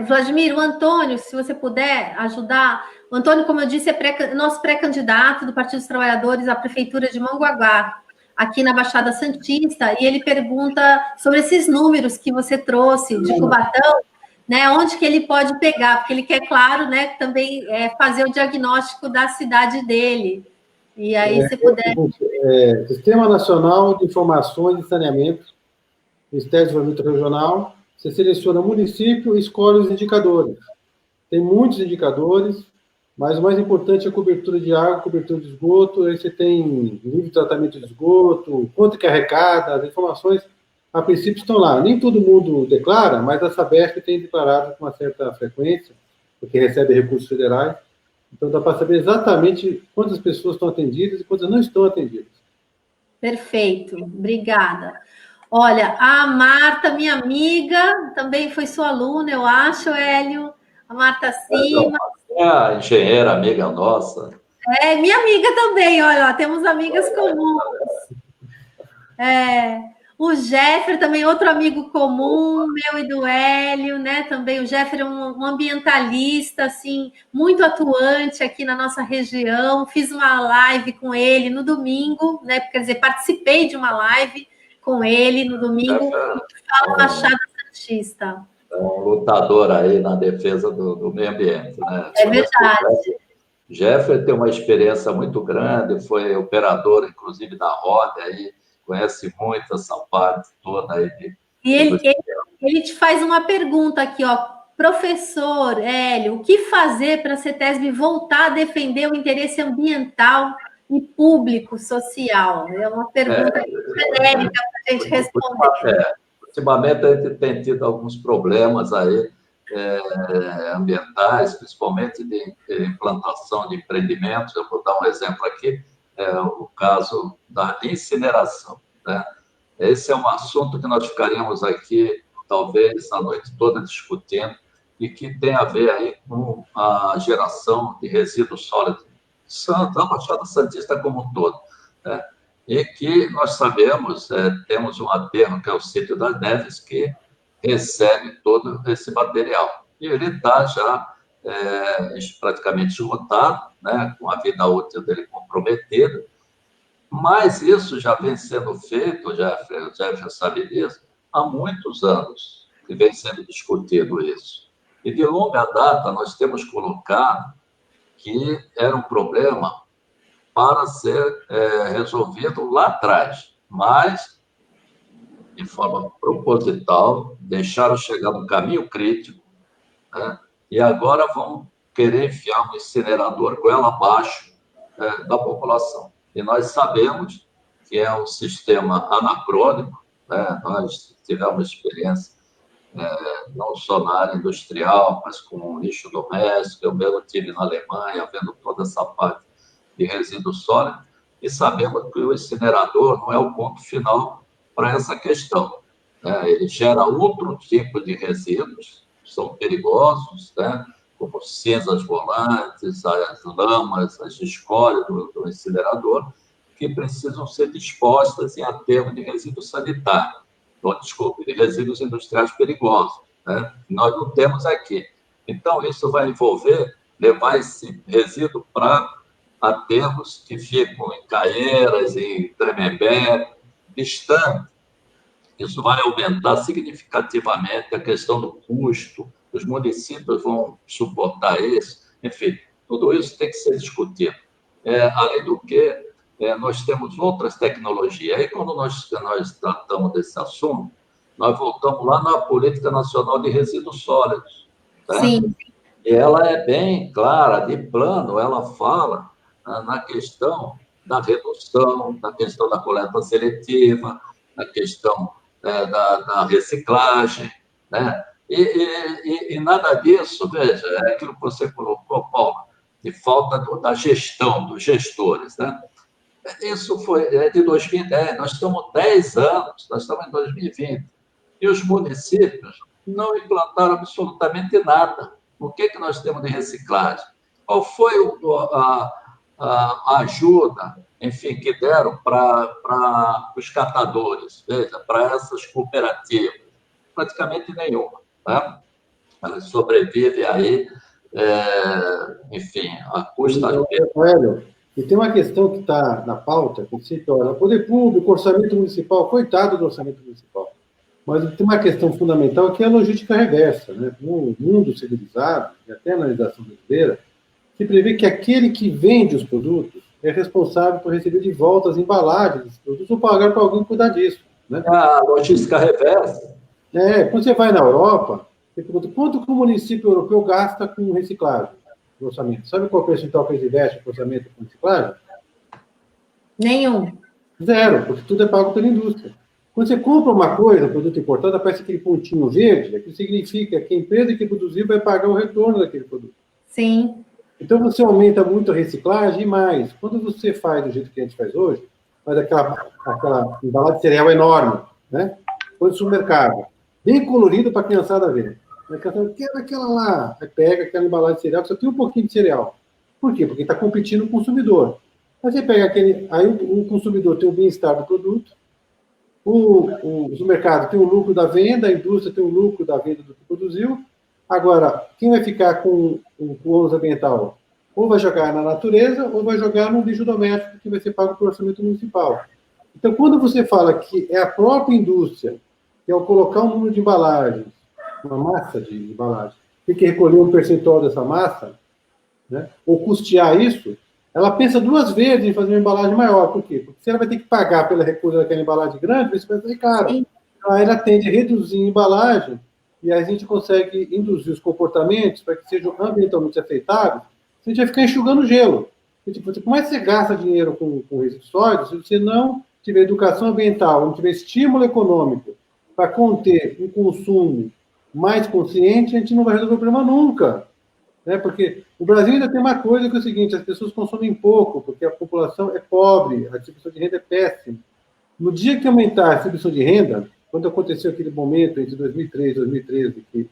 Vladimir, o Antônio, se você puder ajudar, o Antônio, como eu disse, é nosso pré-candidato do Partido dos Trabalhadores à Prefeitura de Mongaguá, aqui na Baixada Santista, e ele pergunta sobre esses números que você trouxe de Cubatão, né, onde que ele pode pegar, porque ele quer, claro, né, também fazer o diagnóstico da cidade dele. E aí, se puder... Sistema Nacional de Informações de Saneamento, Ministério do Desenvolvimento Regional, você seleciona o município e escolhe os indicadores. Tem muitos indicadores, mas o mais importante é a cobertura de água, cobertura de esgoto, aí você tem nível de tratamento de esgoto, quanto que arrecada, as informações, a princípio, estão lá. Nem todo mundo declara, mas a Sabesp tem declarado com uma certa frequência, porque recebe recursos federais, então dá para saber exatamente quantas pessoas estão atendidas e quantas não estão atendidas. Perfeito, obrigada. Olha, a Marta, minha amiga, também foi sua aluna, eu acho, Hélio. A Marta Cima. É a engenheira amiga nossa. É, minha amiga também, olha, temos amigas comuns. O Jeffer também, outro amigo comum, meu e do Hélio, né? Também o Jeffer é um ambientalista, assim, muito atuante aqui na nossa região. Fiz uma live com ele no domingo, né? Quer dizer, participei de uma live com ele no domingo, na Baixada Santista. É um lutador aí na defesa do meio ambiente, né? É verdade. Jeffer tem uma experiência muito grande, foi operador, inclusive, da roda aí, conhece muito essa parte toda aí. E ele te faz uma pergunta aqui, ó. Professor Hélio, o que fazer para a CETESB voltar a defender o interesse ambiental e público social? É uma pergunta genérica para a gente responder. Ultimamente, a gente tem tido alguns problemas aí ambientais, principalmente de implantação de empreendimentos. Eu vou dar um exemplo aqui, o caso da incineração, né? Esse é um assunto que nós ficaríamos aqui, talvez, a noite toda discutindo, e que tem a ver aí com a geração de resíduos sólidos da Baixada Santista como um todo, né? E que nós sabemos, temos um aterro, que é o Sítio das Neves, que recebe todo esse material. E ele está já praticamente esgotado, né, com a vida útil dele comprometida, mas isso já vem sendo feito, o Jefferson sabe disso, há muitos anos que vem sendo discutido isso. E de longa data nós temos colocado que era um problema para ser resolvido lá atrás, mas, de forma proposital, deixaram chegar no caminho crítico, né? E agora vão querer enfiar um incinerador goela abaixo da população. E nós sabemos que é um sistema anacrônico, né? Nós tivemos experiência não só na área industrial, mas com lixo doméstico. Eu mesmo estive na Alemanha, vendo toda essa parte de resíduo sólido, e sabemos que o incinerador não é o ponto final para essa questão, né? Ele gera outro tipo de resíduos, que são perigosos, né? Como cinzas volantes, as lamas, as escórias do incinerador, que precisam ser dispostas em aterro de resíduo sanitário, ou, desculpe, de resíduos industriais perigosos, né? Nós não temos aqui. Então, isso vai envolver levar esse resíduo para aterros que ficam em Caieiras, em Tremembé, distante. Isso vai aumentar significativamente a questão do custo, os municípios vão suportar isso, enfim, tudo isso tem que ser discutido. Além do que, nós temos outras tecnologias. Aí, quando nós tratamos desse assunto, nós voltamos lá na Política Nacional de Resíduos Sólidos, tá? Sim. E ela é bem clara, de plano, ela fala na questão da redução, na questão da coleta seletiva, na questão da reciclagem, né? E nada disso, veja, é aquilo que você colocou, Paulo, de falta da gestão, dos gestores, né? Isso foi de 2010, nós estamos 10 anos, nós estamos em 2020, e os municípios não implantaram absolutamente nada. O que nós temos de reciclagem? Qual foi a ajuda, enfim, que deram para os catadores, veja, para essas cooperativas? praticamente nenhuma, né? Ela sobrevive aí, enfim, a custa de... Hélio, e tem uma questão que está na pauta, que se torna poder público, orçamento municipal, coitado do orçamento municipal. Mas tem uma questão fundamental que é a logística reversa. Né? No mundo civilizado, e até na legislação brasileira, se prevê que aquele que vende os produtos é responsável por receber de volta as embalagens dos produtos ou pagar para alguém cuidar disso. Né? A logística reversa. Quando você vai na Europa, você pergunta quanto que o município europeu gasta com reciclagem no orçamento. Sabe qual é o percentual que eles investem no orçamento com reciclagem? Nenhum. Zero, porque tudo é pago pela indústria. Quando você compra uma coisa, um produto importado, aparece aquele pontinho verde, que significa que a empresa que produziu vai pagar o retorno daquele produto. Sim. Então, você aumenta muito a reciclagem e mais. Quando você faz do jeito que a gente faz hoje, faz aquela embalagem de cereal enorme, né? Põe no supermercado, bem colorido para a criançada ver. A criançada quer aquela lá, aí pega aquela embalagem de cereal que só tem um pouquinho de cereal. Por quê? Porque está competindo com o consumidor. Aí você pega aquele, aí o consumidor tem o bem-estar do produto, o supermercado tem o lucro da venda, a indústria tem o lucro da venda do que produziu. Agora, quem vai ficar com o ônus ambiental? Ou vai jogar na natureza, ou vai jogar no lixo doméstico, que vai ser pago pelo orçamento municipal. Então, quando você fala que é a própria indústria, que ao colocar um número de embalagens, uma massa de embalagem, tem que recolher um percentual dessa massa, né, ou custear isso, ela pensa duas vezes em fazer uma embalagem maior. Por quê? Porque se ela vai ter que pagar pela recolha daquela embalagem grande, isso vai sair caro. Sim. Então, aí ela tende a reduzir a embalagem e aí a gente consegue induzir os comportamentos para que sejam ambientalmente aceitáveis, a gente vai ficar enxugando gelo. E, tipo, como é que você gasta dinheiro com resíduos sólidos se você não tiver educação ambiental, não tiver estímulo econômico para conter um consumo mais consciente, a gente não vai resolver o problema nunca. Né? Porque o Brasil ainda tem uma coisa que é o seguinte, as pessoas consomem pouco, porque a população é pobre, a distribuição de renda é péssima. No dia que aumentar a distribuição de renda, quando aconteceu aquele momento entre 2003 e 2013, que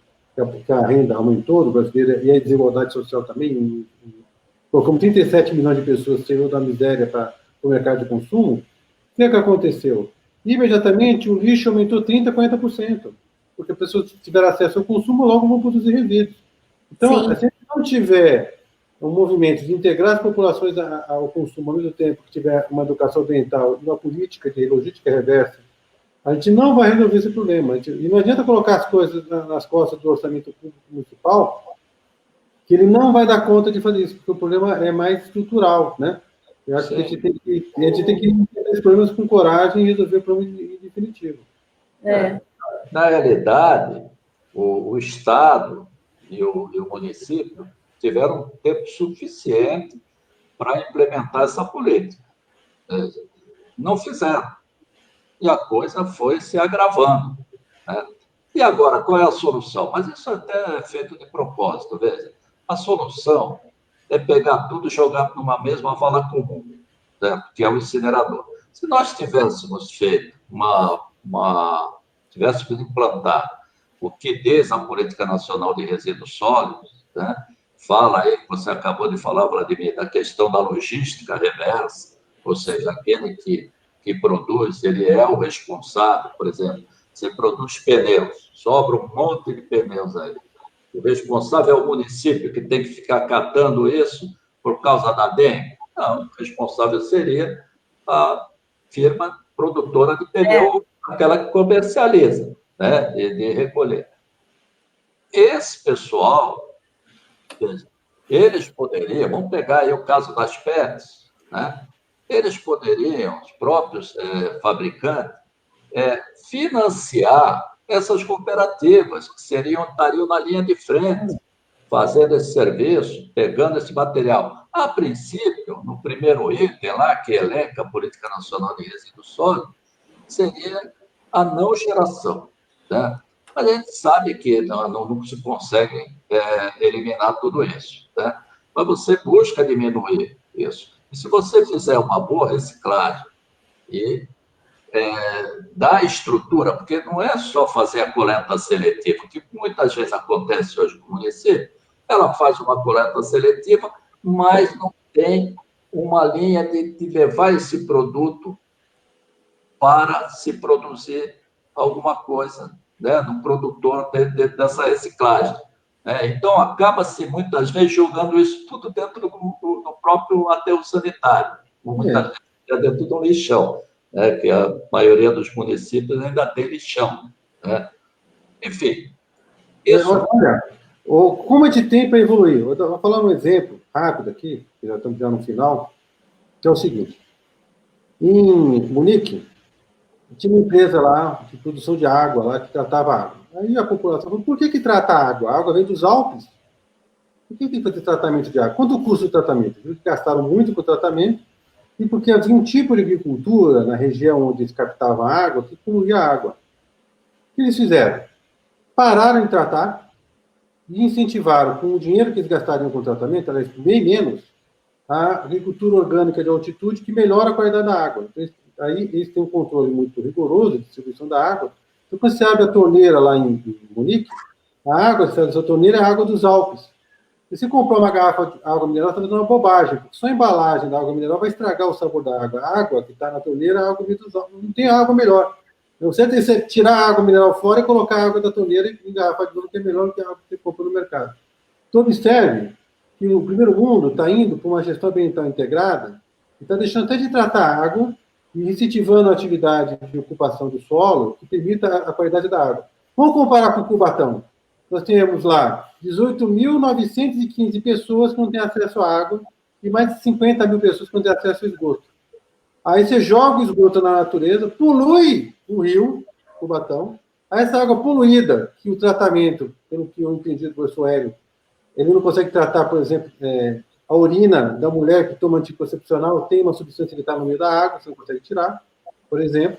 a renda aumentou no brasileiro e a desigualdade social também, como 37 milhões de pessoas saíram da miséria para o mercado de consumo, o que aconteceu? Imediatamente o lixo aumentou 30%, 40%, porque as pessoas tiveram acesso ao consumo, logo vão produzir resíduos. Então, se a gente não tiver um movimento de integrar as populações ao consumo ao mesmo tempo que tiver uma educação ambiental e uma política de logística reversa, a gente não vai resolver esse problema. E não adianta colocar as coisas nas costas do orçamento público municipal, que ele não vai dar conta de fazer isso, porque o problema é mais estrutural, né? Eu acho que a gente tem que entender esses problemas com coragem e resolver o problema em definitivo. Na realidade, o Estado e o município tiveram tempo suficiente para implementar essa política. Não fizeram. E a coisa foi se agravando. Né? E agora, qual é a solução? Mas isso até é feito de propósito, veja. A solução é pegar tudo e jogar numa mesma vala comum, né? Que é o incinerador. Se nós tivéssemos feito tivéssemos implantado o que diz a Política Nacional de Resíduos Sólidos, né? Fala aí, você acabou de falar, Vladimir, da questão da logística reversa, ou seja, aquele que produz, ele é o responsável, por exemplo, você produz pneus, sobra um monte de pneus aí. O responsável é o município que tem que ficar catando isso por causa da dengue? Não, o responsável seria a firma produtora de pneu, aquela que comercializa, né, de recolher. Esse pessoal, eles poderiam, vamos pegar aí o caso das PETs, né? Eles poderiam, os próprios fabricantes, financiar essas cooperativas, que estariam na linha de frente, fazendo esse serviço, pegando esse material. A princípio, no primeiro item lá, que elenca a Política Nacional de Resíduos Sólidos, seria a não geração. Né? Mas a gente sabe que não se consegue eliminar tudo isso. Né? Mas você busca diminuir isso. E se você fizer uma boa reciclagem e dar estrutura, porque não é só fazer a coleta seletiva, que muitas vezes acontece hoje no município, ela faz uma coleta seletiva, mas não tem uma linha de levar esse produto para se produzir alguma coisa né, no produtor dessa reciclagem. Então, acaba-se, muitas vezes, jogando isso tudo dentro do próprio aterro sanitário, muitas vezes é dentro do lixão, né, que a maioria dos municípios ainda tem lixão. Né? Enfim, isso... Olha, como a gente tem para evoluir? Vou falar um exemplo rápido aqui, que já estamos já no final, que é o seguinte. Em Munique, tinha uma empresa lá de produção de água, lá que tratava água. Aí a população falou, por que trata a água? A água vem dos Alpes. Por que tem que fazer tratamento de água? Quanto custa o tratamento? Eles gastaram muito com o tratamento e porque havia um tipo de agricultura na região onde eles captavam a água que poluía a água. O que eles fizeram? Pararam de tratar e incentivaram, com o dinheiro que eles gastariam com o tratamento, aliás, bem menos, a agricultura orgânica de altitude que melhora a qualidade da água. Então, aí eles têm um controle muito rigoroso de distribuição da água. Então, quando você abre a torneira lá em Munique, a água que sai dessa torneira é a água dos Alpes. Se você comprar uma garrafa de água mineral, está fazendo uma bobagem, porque só a embalagem da água mineral vai estragar o sabor da água. A água que está na torneira é a água dos Alpes. Não tem água melhor. Então, você tem que tirar a água mineral fora e colocar a água da torneira e engarrafar de novo, que é melhor do que a água que você compra no mercado. Então, observe que o primeiro mundo está indo para uma gestão ambiental integrada e está deixando até de tratar a água e incentivando a atividade de ocupação do solo que permita a qualidade da água. Vamos comparar com o Cubatão. Nós temos lá 18.915 pessoas que não têm acesso à água e mais de 50 mil pessoas que não têm acesso ao esgoto. Aí você joga o esgoto na natureza, polui o rio, Cubatão. Aí essa água poluída, que o tratamento, pelo que eu entendi do professor Hélio, ele não consegue tratar, por exemplo, a urina da mulher que toma anticoncepcional, tem uma substância que está no meio da água, você não consegue tirar, por exemplo.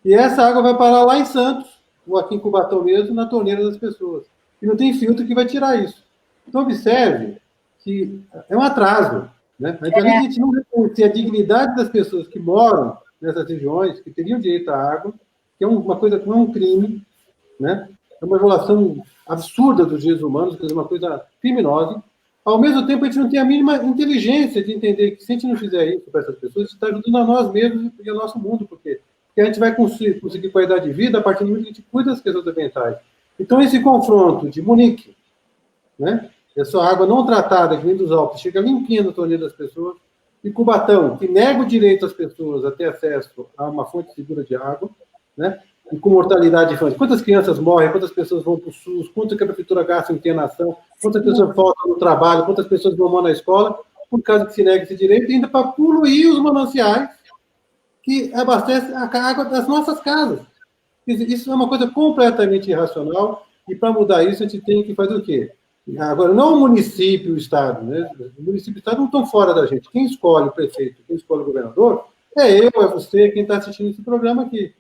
E essa água vai parar lá em Santos, ou aqui em Cubatão mesmo, na torneira das pessoas. E não tem filtro que vai tirar isso. Então, observe que é um atraso. Né? Então, além de a gente não reconhecer a dignidade das pessoas que moram nessas regiões, que teriam direito à água, que é uma coisa que não é um crime, né? É uma violação absurda dos direitos humanos, quer dizer, uma coisa criminosa. Ao mesmo tempo, a gente não tem a mínima inteligência de entender que se a gente não fizer isso para essas pessoas, a gente está ajudando a nós mesmos e ao nosso mundo, porque a gente vai conseguir qualidade de vida a partir do momento que a gente cuida das questões ambientais. Então, esse confronto de Munique, né? Essa água não tratada que vem dos Alpes, chega limpinha na torneira das pessoas, e Cubatão, que nega o direito às pessoas a ter acesso a uma fonte segura de água, né? E com mortalidade infantil. Quantas crianças morrem, quantas pessoas vão para o SUS, quanto que a prefeitura gasta em internação, quantas pessoas faltam no trabalho, quantas pessoas vão na escola, por causa que se nega esse direito, e ainda para poluir os mananciais que abastecem a água das nossas casas. Isso é uma coisa completamente irracional, e para mudar isso a gente tem que fazer o quê? Agora, não o município e o Estado, né? O município e o Estado não estão fora da gente. Quem escolhe o prefeito, quem escolhe o governador, é eu, é você, quem está assistindo esse programa aqui.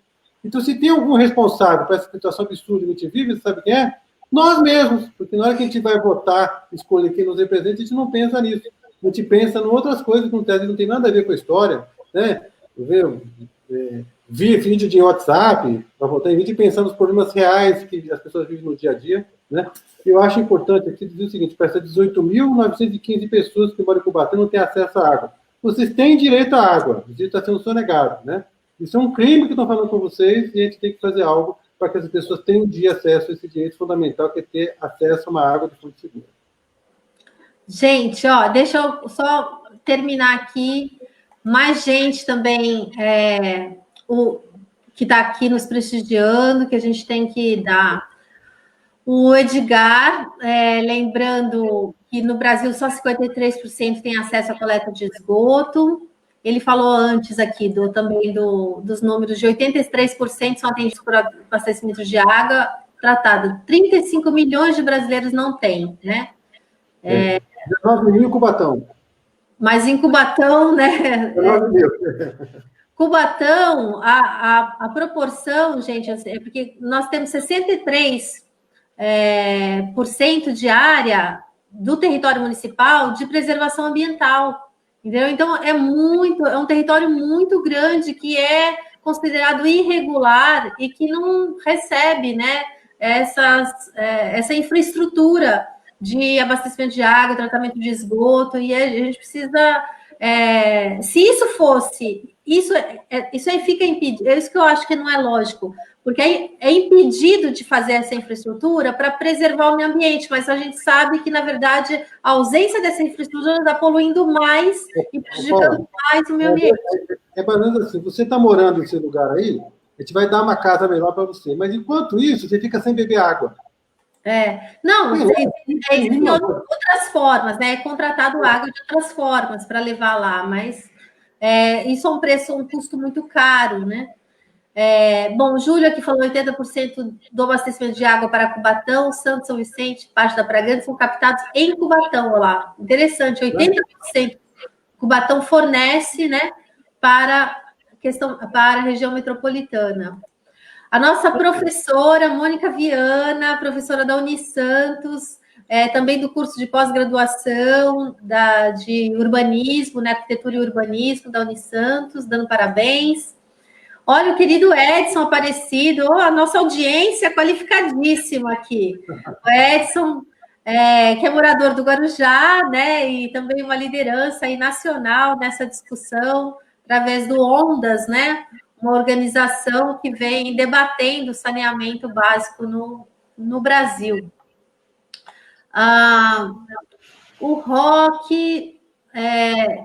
Então, se tem algum responsável para essa situação absurda que a gente vive, você sabe quem é? Nós mesmos, porque na hora que a gente vai votar, escolher quem nos representa, a gente não pensa nisso. A gente pensa em outras coisas que não tem nada a ver com a história, né? Via vídeo de WhatsApp, para votar em vídeo, e pensar nos problemas reais que as pessoas vivem no dia a dia, né? Eu acho importante aqui dizer o seguinte, para essas 18.915 pessoas que moram em Cubatão não têm acesso à água. Vocês têm direito à água, o direito está sendo sonegado, né? Isso é um crime que estão falando com vocês e a gente tem que fazer algo para que as pessoas tenham acesso a esse direito fundamental, que é ter acesso a uma água de fonte segura. Gente, ó, deixa eu só terminar aqui. Mais gente também que está aqui nos prestigiando, que a gente tem que dar. O Edgar, lembrando que no Brasil só 53% tem acesso à coleta de esgoto. Ele falou antes aqui dos números de 83% são atendidos por abastecimento de água tratada. 35 milhões de brasileiros não têm, né? 19 mil em Cubatão. Mas em Cubatão, né? 19 mil. Cubatão, a proporção, gente, é porque nós temos 63% de área do território municipal de preservação ambiental. Entendeu? Então, é um território muito grande que é considerado irregular e que não recebe, né, essa infraestrutura de abastecimento de água, tratamento de esgoto, e a gente precisa... se isso fosse isso aí fica impedido, é isso que eu acho que não é lógico, porque é impedido de fazer essa infraestrutura para preservar o meio ambiente, mas a gente sabe que, na verdade, a ausência dessa infraestrutura está poluindo mais e prejudicando mais o meio ambiente. É mais ou menos assim, você está morando nesse lugar aí, a gente vai dar uma casa melhor para você, mas enquanto isso, você fica sem beber água. Não, existem outras formas, né? É contratado água de outras formas para levar lá, mas isso é um custo muito caro, né? Bom, Júlia aqui falou 80% do abastecimento de água para Cubatão, Santo São Vicente, parte da Praia Grande são captados em Cubatão, olha lá. Interessante, 80% Cubatão fornece, né, para a região metropolitana. A nossa professora, Mônica Viana, professora da Unisantos, também do curso de pós-graduação de urbanismo, né, arquitetura e urbanismo da Unisantos, dando parabéns. Olha, o querido Edson Aparecido, a nossa audiência qualificadíssima aqui. O Edson, que é morador do Guarujá, né, e também uma liderança aí nacional nessa discussão, através do Ondas, né, uma organização que vem debatendo saneamento básico no Brasil. O Roque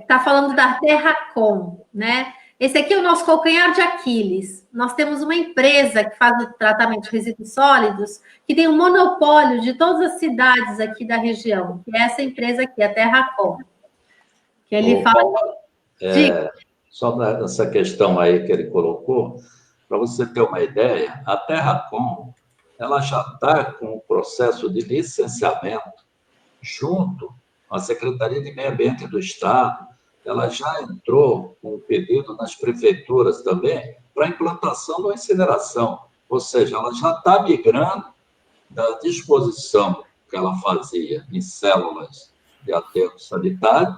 está falando da Terracom, né? Esse aqui é o nosso calcanhar de Aquiles. Nós temos uma empresa que faz o tratamento de resíduos sólidos, que tem um monopólio de todas as cidades aqui da região, que é essa empresa aqui, a Terracom. Que ele fala... Só nessa questão aí que ele colocou, para você ter uma ideia, a Terracom ela já está com o processo de licenciamento junto à Secretaria de Meio Ambiente do Estado. Ela já entrou com um pedido nas prefeituras também para implantação da incineração, ou seja, ela já está migrando da disposição que ela fazia em células de aterro sanitário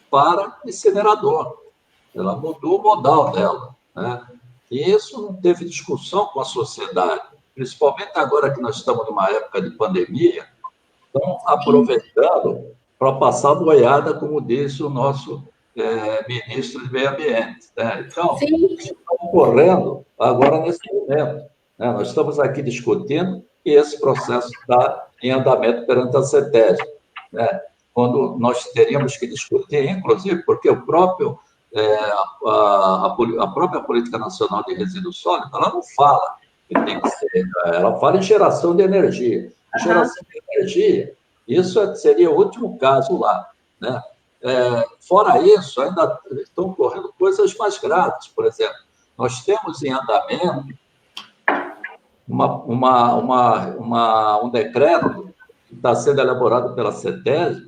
para incinerador. Ela mudou o modal dela, né? E isso não teve discussão com a sociedade, principalmente agora que nós estamos numa época de pandemia, estão aproveitando para passar boiada, como disse o nosso ministro de Meio Ambiente, né? Então, estão ocorrendo agora nesse momento, né? Nós estamos aqui discutindo e esse processo está em andamento perante a CETESB, né? Quando nós teríamos que discutir, inclusive, porque o próprio a própria Política Nacional de Resíduos Sólidos, ela não fala que tem que ser, ela fala em geração de energia. Geração de energia, isso seria o último caso lá, né? Fora isso, ainda estão ocorrendo coisas mais graves. Por exemplo, nós temos em andamento um decreto que está sendo elaborado pela CETESB,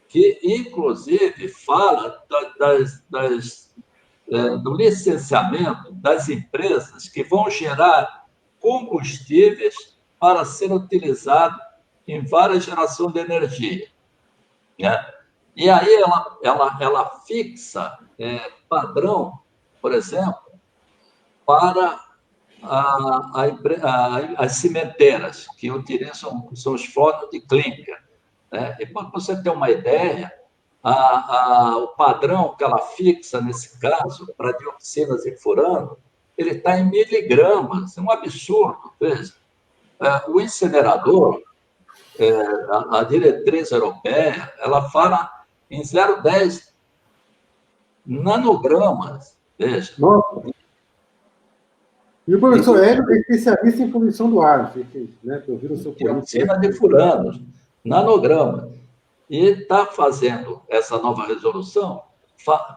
que, inclusive, fala do licenciamento das empresas que vão gerar combustíveis para ser utilizado em várias gerações de energia, né? E aí ela fixa padrão, por exemplo, para as cimenteiras que utilizam, são os fornos de clinker, né? E para você ter uma ideia, o padrão que ela fixa, nesse caso, para dioxinas e furano, ele está em miligramas, é um absurdo. Veja, o incinerador, a diretriz europeia, ela fala em 0,10 nanogramas, veja. Nossa. E o professor Hélio é especialista em poluição do ar, né? Eu vi o seu dioxina de furano, nanogramas. E está fazendo essa nova resolução,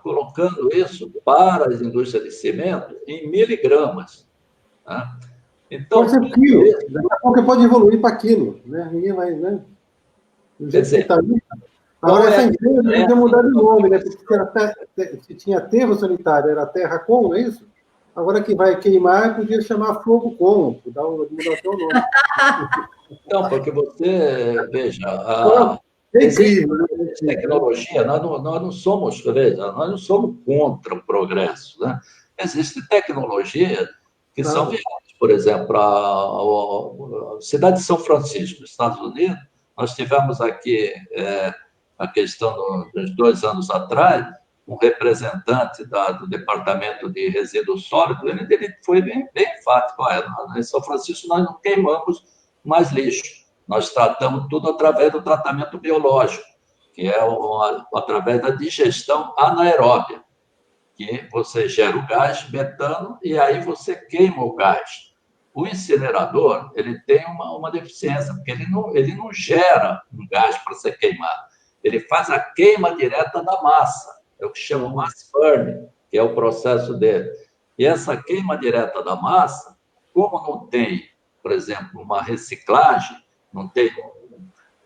colocando isso para as indústrias de cimento em miligramas, né? Então, pode ser quilo, daqui a pouco pode evoluir para quilo, né? Ninguém vai, né? Agora, essa empresa podia mudar de nome, né? Porque se tinha aterro sanitário, era Terracom, não é isso? Agora que vai queimar, podia chamar Fogo Com, mudar o nome. Então, porque você, veja, existe tecnologia, nós não somos, veja, nós não somos contra o progresso, né? Existe tecnologia que são viáveis. Por exemplo, a cidade de São Francisco, nos Estados Unidos, nós tivemos aqui a questão dos 2 anos atrás, um representante do Departamento de Resíduos Sólidos, ele foi bem enfático. Em São Francisco, nós não queimamos mais lixo. Nós tratamos tudo através do tratamento biológico, que é através da digestão anaeróbia, que você gera o gás metano e aí você queima o gás. O incinerador, ele tem uma deficiência, porque ele não gera um gás para ser queimado. Ele faz a queima direta da massa, é o que chama mass burning, que é o processo dele. E essa queima direta da massa, como não tem, por exemplo, uma reciclagem, não tem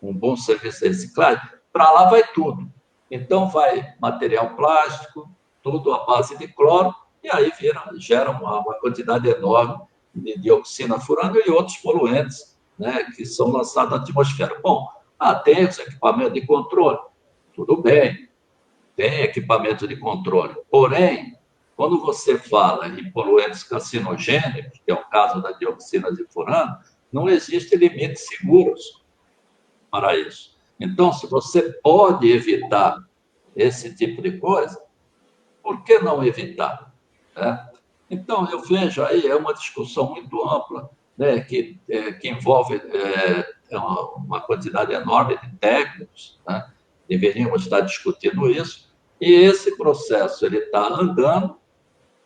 um bom serviço de reciclagem, para lá vai tudo. Então, vai material plástico, tudo à base de cloro, e aí gera uma quantidade enorme de dioxina furânio e outros poluentes, né, que são lançados na atmosfera. Bom, tem os equipamentos de controle, tudo bem, tem equipamento de controle, porém, quando você fala em poluentes carcinogênicos, que é o caso da dioxina de furânio, não existe limites seguros para isso. Então, se você pode evitar esse tipo de coisa, por que não evitar? Né? Então, eu vejo aí, é uma discussão muito ampla, né, que envolve uma quantidade enorme de técnicos, né? Deveríamos estar discutindo isso, e esse processo ele está andando,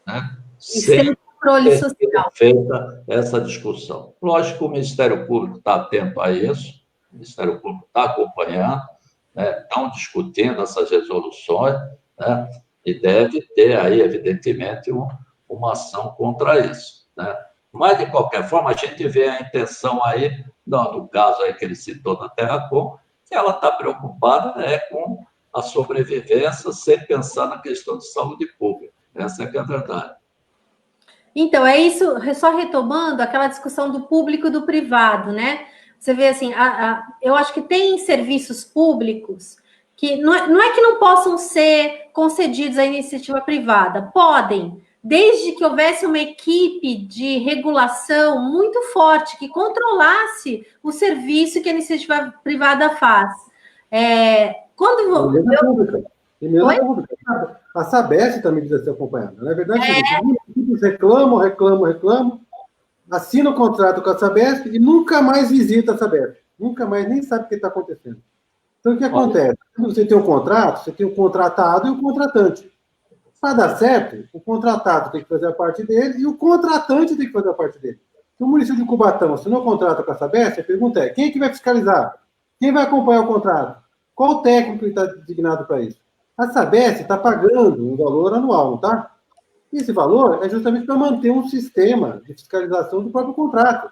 né, sem controle ter social. feita essa discussão. Lógico que o Ministério Público está atento a isso, o Ministério Público está acompanhando, né, estão discutindo essas resoluções, né, e deve ter aí, evidentemente, uma ação contra isso, né? Mas, de qualquer forma, a gente vê a intenção aí, no caso aí que ele citou da Terracom, que ela está preocupada com a sobrevivência sem pensar na questão de saúde pública. Essa é que é a verdade. Então, é isso, só retomando aquela discussão do público e do privado, né? Você vê assim, eu acho que tem serviços públicos que não é que não possam ser concedidos à iniciativa privada, podem, desde que houvesse uma equipe de regulação muito forte que controlasse o serviço que a iniciativa privada faz. E mesmo pública. A Sabesp também precisa ser acompanhada. Na verdade, os reclamam, assinam o contrato com a Sabesp e nunca mais visita a Sabesp. Nunca mais nem sabe o que está acontecendo. Então, o que acontece? Quando você tem um contrato, você tem o contratado e o contratante. Para dar certo, o contratado tem que fazer a parte dele e o contratante tem que fazer a parte dele. Se o município de Cubatão assinou o contrato com a Sabesp, a pergunta é, quem é que vai fiscalizar? Quem vai acompanhar o contrato? Qual o técnico está designado para isso? A Sabesp está pagando um valor anual, não está? E esse valor é justamente para manter um sistema de fiscalização do próprio contrato.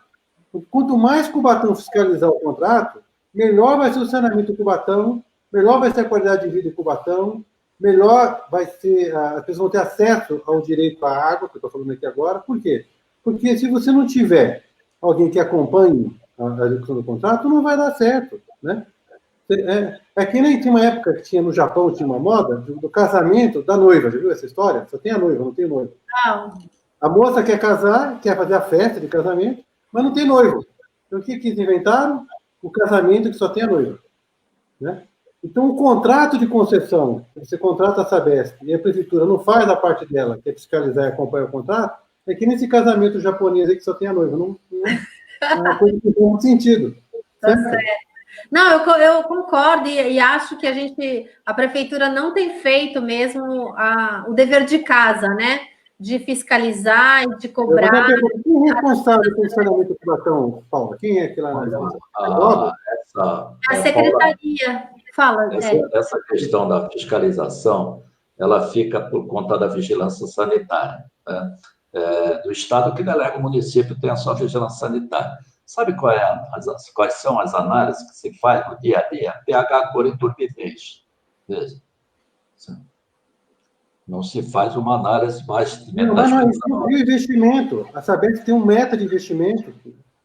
Quanto mais Cubatão fiscalizar o contrato, melhor vai ser o saneamento do Cubatão, melhor vai ser a qualidade de vida do Cubatão, melhor vai ser, as pessoas vão ter acesso ao direito à água, que eu estou falando aqui agora. Por quê? Porque se você não tiver alguém que acompanhe a execução do contrato, não vai dar certo, né? É que nem tinha uma época que tinha no Japão, tinha uma moda do casamento da noiva, já viu essa história? Só tem a noiva, não tem noivo. Não. A moça quer casar, quer fazer a festa de casamento, mas não tem noivo. Então, o que eles inventaram? O casamento que só tem a noiva, né? Então, o contrato de concessão, você contrata a Sabesp e a prefeitura não faz a parte dela, que é fiscalizar e acompanhar o contrato, é que nesse casamento japonês aí que só tem a noiva. Não é uma coisa que tem muito sentido. Certo? Tá certo. Não, eu concordo e acho que a prefeitura não tem feito mesmo o dever de casa, né? De fiscalizar e de cobrar. Quem é responsável pelo saneamento do Cubatão, Paula? Quem é que lá na a secretaria fala. Essa questão da fiscalização, ela fica por conta da vigilância sanitária, né? Do Estado que delega o município tem a sua vigilância sanitária. Sabe quais são as análises que se faz no dia a dia? pH, cor e turbidez. Veja. Não se faz uma análise mais... Não, investimento. A Sabesp tem um meta de investimento.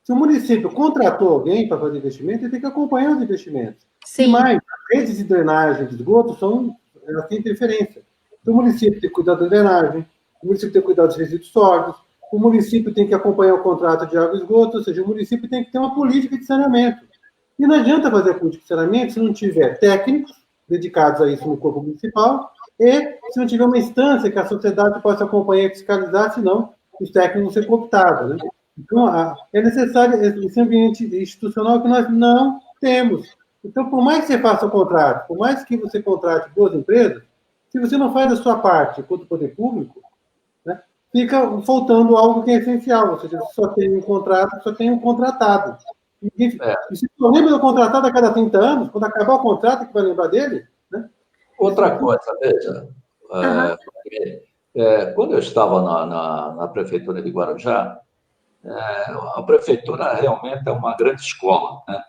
Se o município contratou alguém para fazer investimento, ele tem que acompanhar os investimentos. Sim. E mais, redes de drenagem de esgoto elas têm interferência. Então, o município tem que cuidar da drenagem, o município tem que cuidar dos resíduos sólidos, o município tem que acompanhar o contrato de água e esgoto, ou seja, o município tem que ter uma política de saneamento. E não adianta fazer a política de saneamento se não tiver técnicos dedicados a isso no corpo municipal e se não tiver uma instância que a sociedade possa acompanhar e fiscalizar, senão os técnicos vão ser cooptados, né? Então, é necessário esse ambiente institucional que nós não temos. Então, por mais que você faça o contrato, por mais que você contrate 2 empresas, se você não faz a sua parte quanto poder público, né, fica faltando algo que é essencial, ou seja, só tem um contrato, só tem um contratado. E se você lembra do contratado a cada 30 anos, quando acabar o contrato, é que vai lembrar dele, né? Outra coisa, veja, quando eu estava na prefeitura de Guarujá, a prefeitura realmente é uma grande escola, né?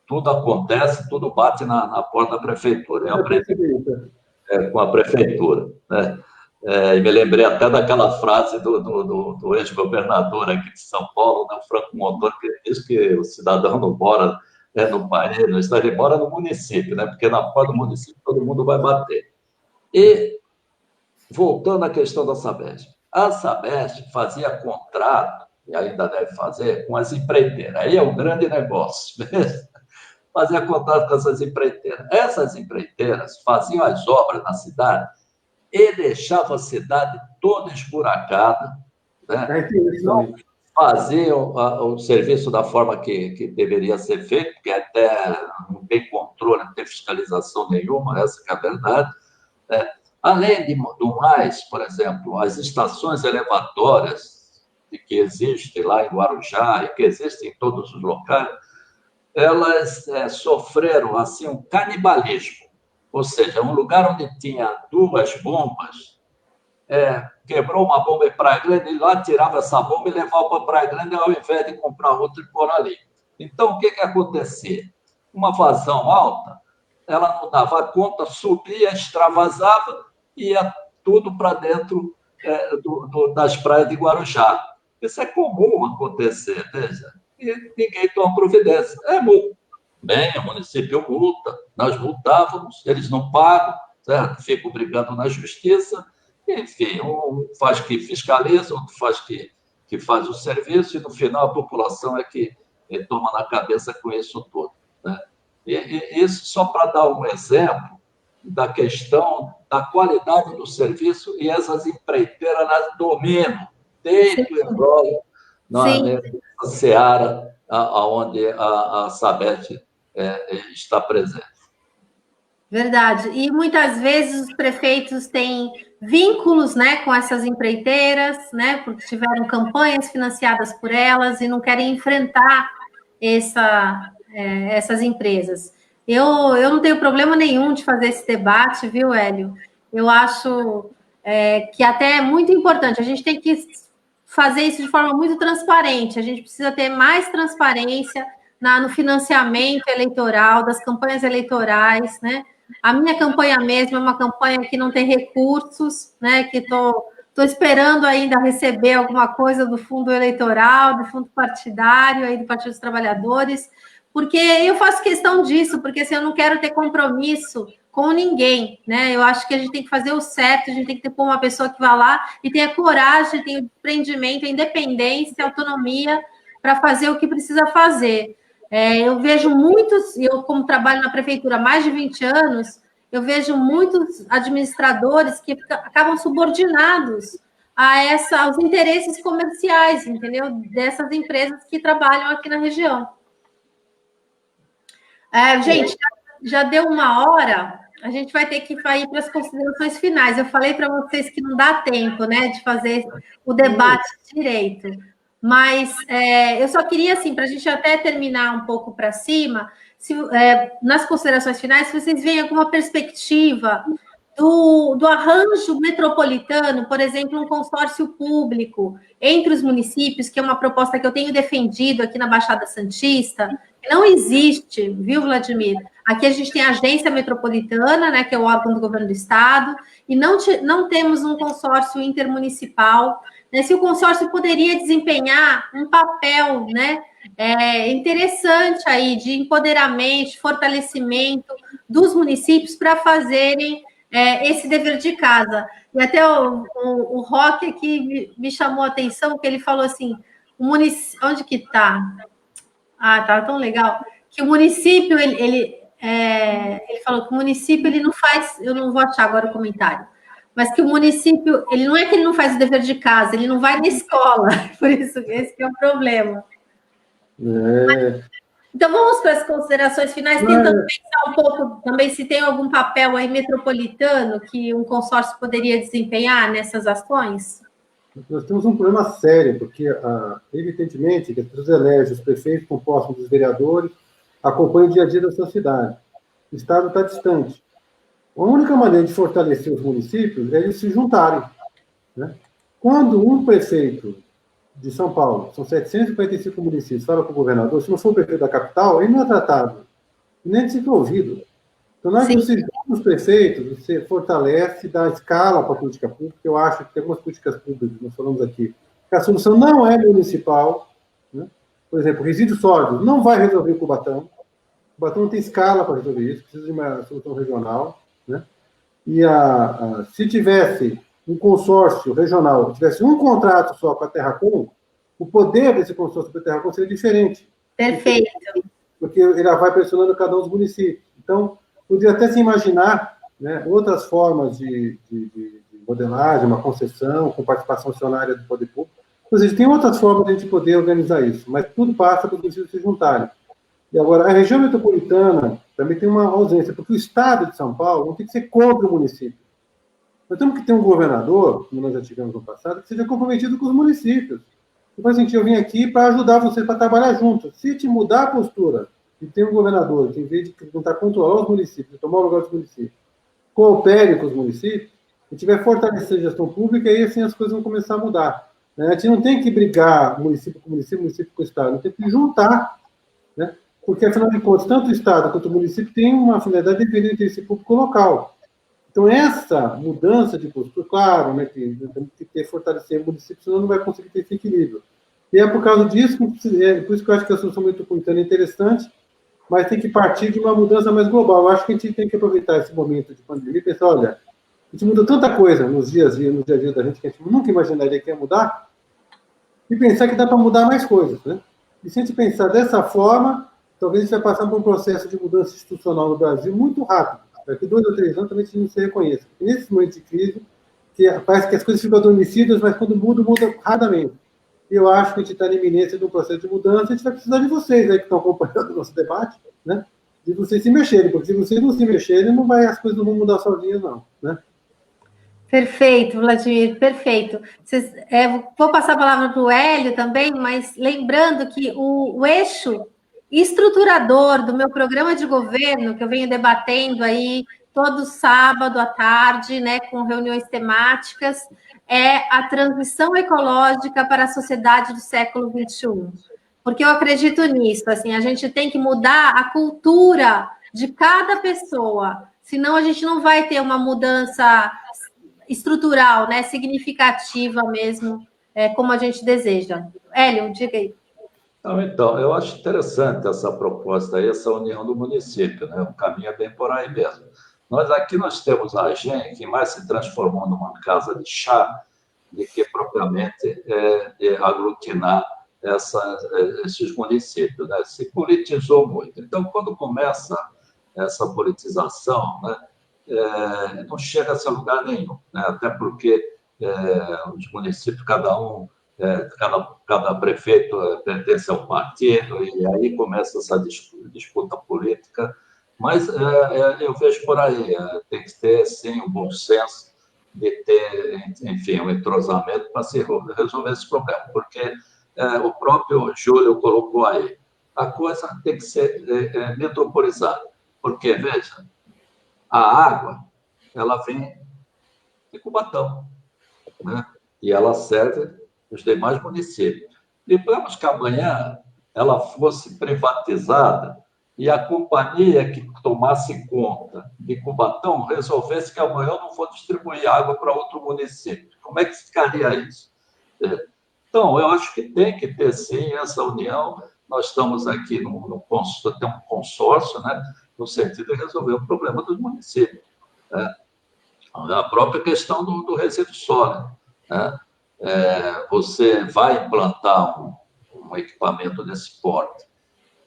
Tudo acontece, tudo bate na porta da prefeitura. Eu aprendi com a prefeitura, né? E me lembrei até daquela frase do ex-governador aqui de São Paulo, né, o Franco Montoro, que diz que o cidadão não mora no país, no estado, ele mora no município, né? Porque na porta do município todo mundo vai bater. E, voltando à questão da Sabesp, a Sabesp fazia contrato, e ainda deve fazer, com as empreiteiras. Aí é o grande negócio, fazia contrato com essas empreiteiras. Essas empreiteiras faziam as obras na cidade e deixavam a cidade toda esburacada, né? Não faziam o serviço da forma que deveria ser feito, porque até não tem controle, não tem fiscalização nenhuma, essa que é a verdade, né? Além do mais, por exemplo, as estações elevatórias que existem lá em Guarujá e que existem em todos os locais, elas sofreram assim um canibalismo, ou seja, um lugar onde tinha 2 bombas, quebrou uma bomba em Praia Grande, e lá tirava essa bomba e levava para Praia Grande ao invés de comprar outra e pôr ali. Então, o que acontecia? Uma vazão alta, ela não dava conta, subia, extravasava e ia tudo para dentro das praias de Guarujá. Isso é comum acontecer, veja. E ninguém toma providência. É multa. Bem, o município multa, nós multávamos, eles não pagam, certo? Ficam brigando na justiça, enfim, um faz que fiscaliza, outro faz que faz o serviço, e no final a população é que toma na cabeça com isso tudo, né? E isso só para dar um exemplo da questão da qualidade do serviço, e essas empreiteiras nas dominam, desde o embrólio nessa seara onde a Sabesp está presente. Verdade. E muitas vezes os prefeitos têm vínculos, né, com essas empreiteiras, né, porque tiveram campanhas financiadas por elas e não querem enfrentar essas empresas. Eu não tenho problema nenhum de fazer esse debate, viu, Hélio? Eu acho que até é muito importante. A gente tem que fazer isso de forma muito transparente. A gente precisa ter mais transparência no financiamento eleitoral, das campanhas eleitorais, né? A minha campanha mesmo é uma campanha que não tem recursos, né? Que estou esperando ainda receber alguma coisa do fundo eleitoral, do fundo partidário, aí do Partido dos Trabalhadores, porque eu faço questão disso, porque assim, eu não quero ter compromisso com ninguém, né? Eu acho que a gente tem que fazer o certo, a gente tem que ter uma pessoa que vá lá e tenha coragem, tenha empreendimento, independência, autonomia para fazer o que precisa fazer. Eu vejo muitos, eu como trabalho na prefeitura há mais de 20 anos, eu vejo muitos administradores que acabam subordinados aos interesses comerciais, entendeu? Dessas empresas que trabalham aqui na região. Gente, já deu 1 hora, a gente vai ter que ir para as considerações finais. Eu falei para vocês que não dá tempo, né, de fazer o debate direito. Mas eu só queria, assim, para a gente até terminar um pouco para cima, nas considerações finais, se vocês veem alguma perspectiva do arranjo metropolitano, por exemplo, um consórcio público entre os municípios, que é uma proposta que eu tenho defendido aqui na Baixada Santista. Não existe, viu, Vladimir? Aqui a gente tem a agência metropolitana, né, que é o órgão do governo do estado, e não temos um consórcio intermunicipal. Se o consórcio poderia desempenhar um papel, né, interessante aí de empoderamento, de fortalecimento dos municípios para fazerem esse dever de casa. E até o Roque aqui me chamou a atenção, que ele falou assim, onde que está? Tá tão legal, que o município, ele falou que o município ele não faz, eu não vou achar agora o comentário, mas que o município, ele não é que ele não faz o dever de casa, ele não vai na escola, por isso esse que é o problema. Então, vamos para as considerações finais, tentando pensar um pouco também se tem algum papel aí metropolitano que um consórcio poderia desempenhar nessas ações? Nós temos um problema sério, porque, evidentemente, que as pessoas elegem os prefeitos compostos dos vereadores, acompanham o dia a dia da sua cidade. O Estado está distante. A única maneira de fortalecer os municípios é eles se juntarem, né? Quando um prefeito de São Paulo, são 745 municípios, fala com o governador, se não for o prefeito da capital, ele não é tratado, nem de ser ouvido. Então, na hora que você junta os prefeitos, você fortalece, dá escala para a política pública. Eu acho que tem algumas políticas públicas, nós falamos aqui, que a solução não é municipal, né? Por exemplo, resíduos sólidos não vai resolver o Cubatão. O Cubatão não tem escala para resolver isso, precisa de uma solução regional, né? E se tivesse um consórcio regional, tivesse um contrato só com a Terracom, o poder desse consórcio com a Terracom seria diferente. Perfeito. Porque ele vai pressionando cada um dos municípios. Então, podia até se imaginar, né, outras formas de modelagem, uma concessão, com participação acionária do poder público. Ou seja, tem outras formas de a gente poder organizar isso, mas tudo passa para os municípios se juntarem. E agora, a região metropolitana também tem uma ausência, porque o Estado de São Paulo não tem que ser contra o município. Nós temos que ter um governador, como nós já tivemos no passado, que seja comprometido com os municípios. Depois, assim, eu vim aqui para ajudar você para trabalhar junto. Se te mudar a postura e ter um governador que, em vez de tentar controlar os municípios, tomar o lugar dos municípios, coopere com os municípios, e tiver fortalecer a gestão pública, aí assim as coisas vão começar a mudar. Né? A gente não tem que brigar município com município, município com o Estado, a gente tem que juntar, né? Porque, afinal de contas, tanto o Estado quanto o município têm uma finalidade de defender o interesse público local. Então, essa mudança de postura, claro, né, que temos que ter, fortalecer o município, senão não vai conseguir ter esse equilíbrio. E é por causa disso, por isso que eu acho que a solução metropolitana é interessante, mas tem que partir de uma mudança mais global. Eu acho que a gente tem que aproveitar esse momento de pandemia e pensar, olha, a gente muda tanta coisa no dia a dia da gente que a gente nunca imaginaria que ia mudar, e pensar que dá para mudar mais coisas, né? E se a gente pensar dessa forma, talvez a gente vai passar por um processo de mudança institucional no Brasil muito rápido. Daqui 2 ou 3 anos também a gente não se reconheça. Porque nesse momento de crise, parece que as coisas ficam adormecidas, mas quando muda rapidamente. E eu acho que a gente está na iminência de um processo de mudança, a gente vai precisar de vocês aí que estão acompanhando o nosso debate, né? De vocês se mexerem, porque se vocês não se mexerem, as coisas não vão mudar sozinhas, não, né? Perfeito, Vladimir, perfeito. Vou passar a palavra para o Hélio também, mas lembrando que o eixo estruturador do meu programa de governo, que eu venho debatendo aí todo sábado à tarde, né, com reuniões temáticas, é a transição ecológica para a sociedade do século XXI. Porque eu acredito nisso, assim, a gente tem que mudar a cultura de cada pessoa, senão a gente não vai ter uma mudança estrutural, né, significativa mesmo, como a gente deseja. Hélio, diga aí. Então, eu acho interessante essa proposta aí, essa união do município, né? O caminho é bem por aí mesmo. Nós temos a AGEM, que mais se transformou numa casa de chá, do que propriamente aglutinar esses municípios, né? Se politizou muito. Então, quando começa essa politização, né, não chega a ser lugar nenhum, né? Até porque os municípios, cada prefeito pertence a um partido, e aí começa essa disputa política. Mas eu vejo por aí, tem que ter, sim, um bom senso de ter, enfim, um entrosamento para se resolver esse problema, porque o próprio Júlio colocou aí, a coisa tem que ser metropolizada, porque, veja, a água, ela vem de Cubatão, né? E ela serve os demais municípios. Digamos que amanhã ela fosse privatizada e a companhia que tomasse conta de Cubatão resolvesse que amanhã eu não vou distribuir água para outro município. Como é que ficaria isso? Então, eu acho que tem que ter, sim, essa união. Nós estamos aqui tem um consórcio, né, no sentido de resolver o problema dos municípios. Né? A própria questão do resíduo sólido. Né? Você vai implantar um equipamento desse porte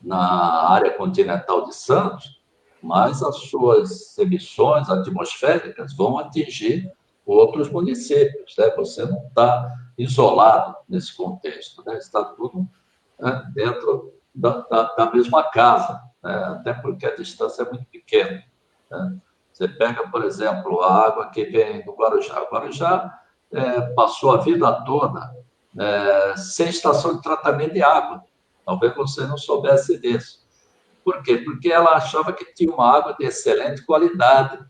na área continental de Santos, mas as suas emissões atmosféricas vão atingir outros municípios, né? Você não está isolado nesse contexto, né? Está tudo, né, dentro da mesma casa, né? Até porque a distância é muito pequena, né? Você pega, por exemplo, a água que vem do Guarujá. O Guarujá passou a vida toda sem estação de tratamento de água. Talvez você não soubesse disso. Por quê? Porque ela achava que tinha uma água de excelente qualidade,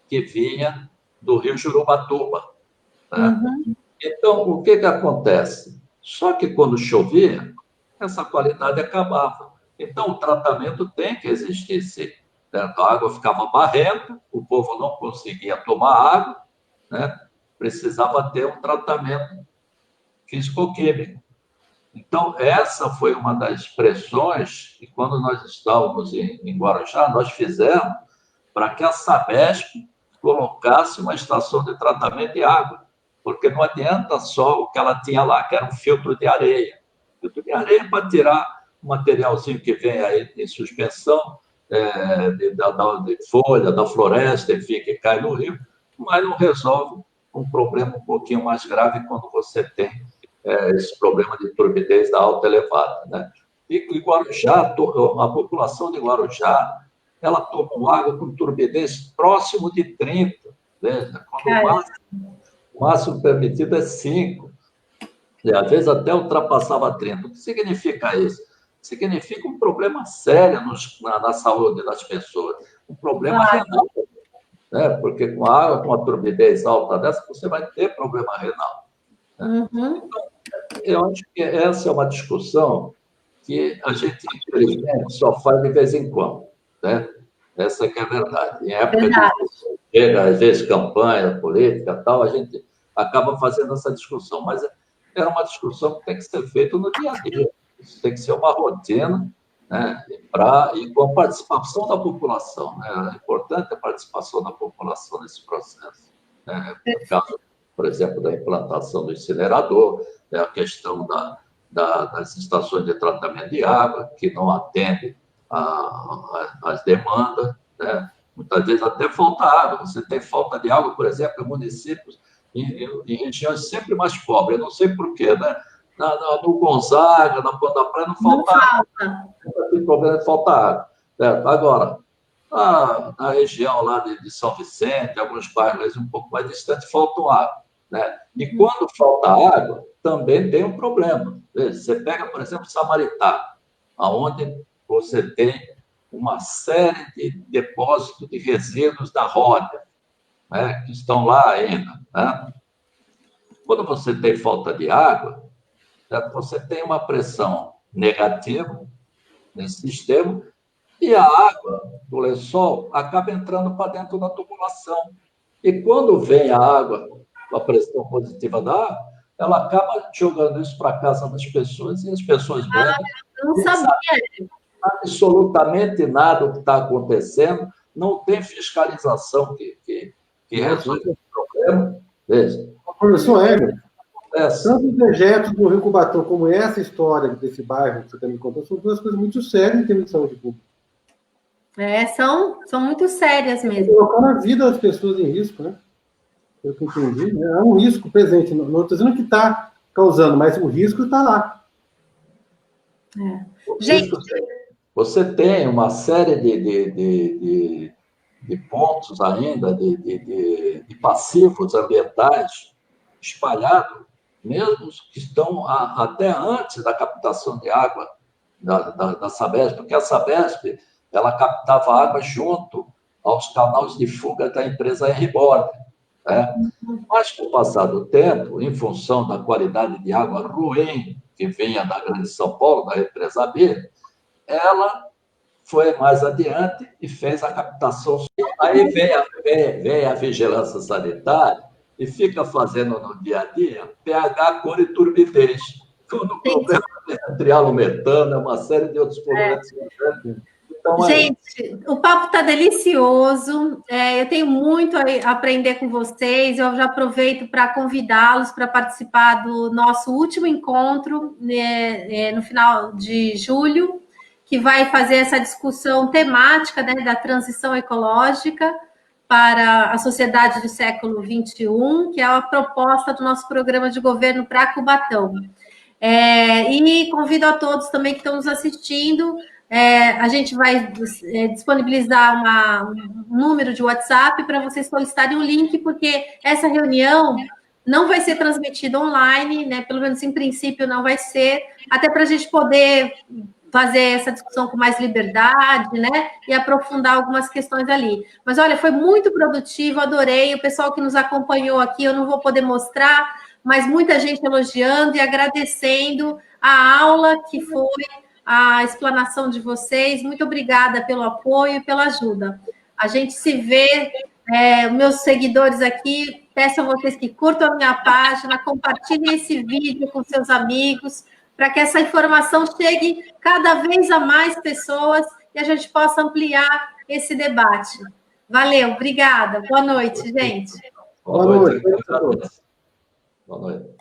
que vinha do rio Jurubatuba, né? Uhum. Então, o que acontece? Só que quando chovia, essa qualidade acabava. Então, o tratamento tem que existir, sim. A água ficava barrenta, o povo não conseguia tomar água, né? Precisava ter um tratamento físico-químico. Então, essa foi uma das pressões que, quando nós estávamos em Guarujá, nós fizemos para que a Sabesp colocasse uma estação de tratamento de água, porque não adianta só o que ela tinha lá, que era um filtro de areia. Filtro de areia para tirar o materialzinho que vem aí em suspensão, de folha, da floresta, enfim, que cai no rio, mas não resolve um problema um pouquinho mais grave quando você tem esse problema de turbidez da alta elevada, né? E Guarujá, a população de Guarujá, ela toma água com turbidez próximo de 30, veja, quando o máximo permitido é 5, e às vezes até ultrapassava 30. O que significa isso? Significa um problema sério na saúde das pessoas, um problema renal, né? Porque com a água, com a turbidez alta dessa, você vai ter problema renal, né? Uhum. Eu acho que essa é uma discussão que a gente, infelizmente, só faz de vez em quando, né? Essa que é a verdade. Em época de chega, às vezes, campanha política tal, a gente acaba fazendo essa discussão, mas é uma discussão que tem que ser feita no dia a dia. Isso tem que ser uma rotina, né? E com a participação da população, né? É importante a participação da população nesse processo, né? No caso, por exemplo, da implantação do incinerador, a questão das estações de tratamento de água, que não atendem às demandas, né? Muitas vezes até falta água. Você tem falta de água, por exemplo, em municípios, em regiões sempre mais pobres. Eu não sei por quê, né? No Gonzaga, na Ponta da Praia, não falta água. Não tem problema de falta água. Agora, na região lá de São Vicente, alguns bairros um pouco mais distantes, faltam água, né? E quando falta água, também tem um problema. Você pega, por exemplo, Samaritá, onde você tem uma série de depósitos de resíduos da roda, né, que estão lá ainda, né? Quando você tem falta de água, você tem uma pressão negativa nesse sistema e a água do lençol acaba entrando para dentro da tubulação. E quando vem a água, a pressão positiva da água, ela acaba jogando isso para a casa das pessoas e as pessoas bebem. Não sabia. Absolutamente nada do que está acontecendo, não tem fiscalização que resolve o problema. Veja. Professor Hélio, tanto o dejeto do Rio Cubatão como essa história desse bairro que você está me contando são duas coisas muito sérias em termos de saúde pública. São muito sérias mesmo. Colocando a vida das pessoas em risco, né? Pelo que eu entendi, né? É um risco presente. Não estou dizendo que está causando, mas o risco está lá. Gente, você tem uma série de pontos ainda, de passivos ambientais espalhados, mesmo que estão até antes da captação de água da Sabesp, porque a Sabesp ela captava água junto aos canais de fuga da empresa R-Born, né? Mas, com o passar do tempo, em função da qualidade de água ruim que vinha da Grande São Paulo, da represa B, ela foi mais adiante e fez a captação. Aí vem a vigilância sanitária e fica fazendo no dia a dia pH, cor e turbidez. Tudo problema de trialometano, uma série de outros problemas. Então, gente, o papo está delicioso. Eu tenho muito a aprender com vocês. Eu já aproveito para convidá-los para participar do nosso último encontro no final de julho, que vai fazer essa discussão temática, né, da transição ecológica para a sociedade do século XXI, que é a proposta do nosso programa de governo para Cubatão. E convido a todos também que estão nos assistindo, a gente vai disponibilizar um número de WhatsApp para vocês solicitarem um link, porque essa reunião não vai ser transmitida online, né? Pelo menos em princípio não vai ser, até para a gente poder fazer essa discussão com mais liberdade, né? E aprofundar algumas questões ali. Mas, olha, foi muito produtivo, adorei. O pessoal que nos acompanhou aqui, eu não vou poder mostrar, mas muita gente elogiando e agradecendo a aula, que foi a explanação de vocês. Muito obrigada pelo apoio e pela ajuda. A gente se vê, meus seguidores aqui, peço a vocês que curtam a minha página, compartilhem esse vídeo com seus amigos, para que essa informação chegue cada vez a mais pessoas e a gente possa ampliar esse debate. Valeu, obrigada. Boa noite, gente. Boa noite. Boa noite.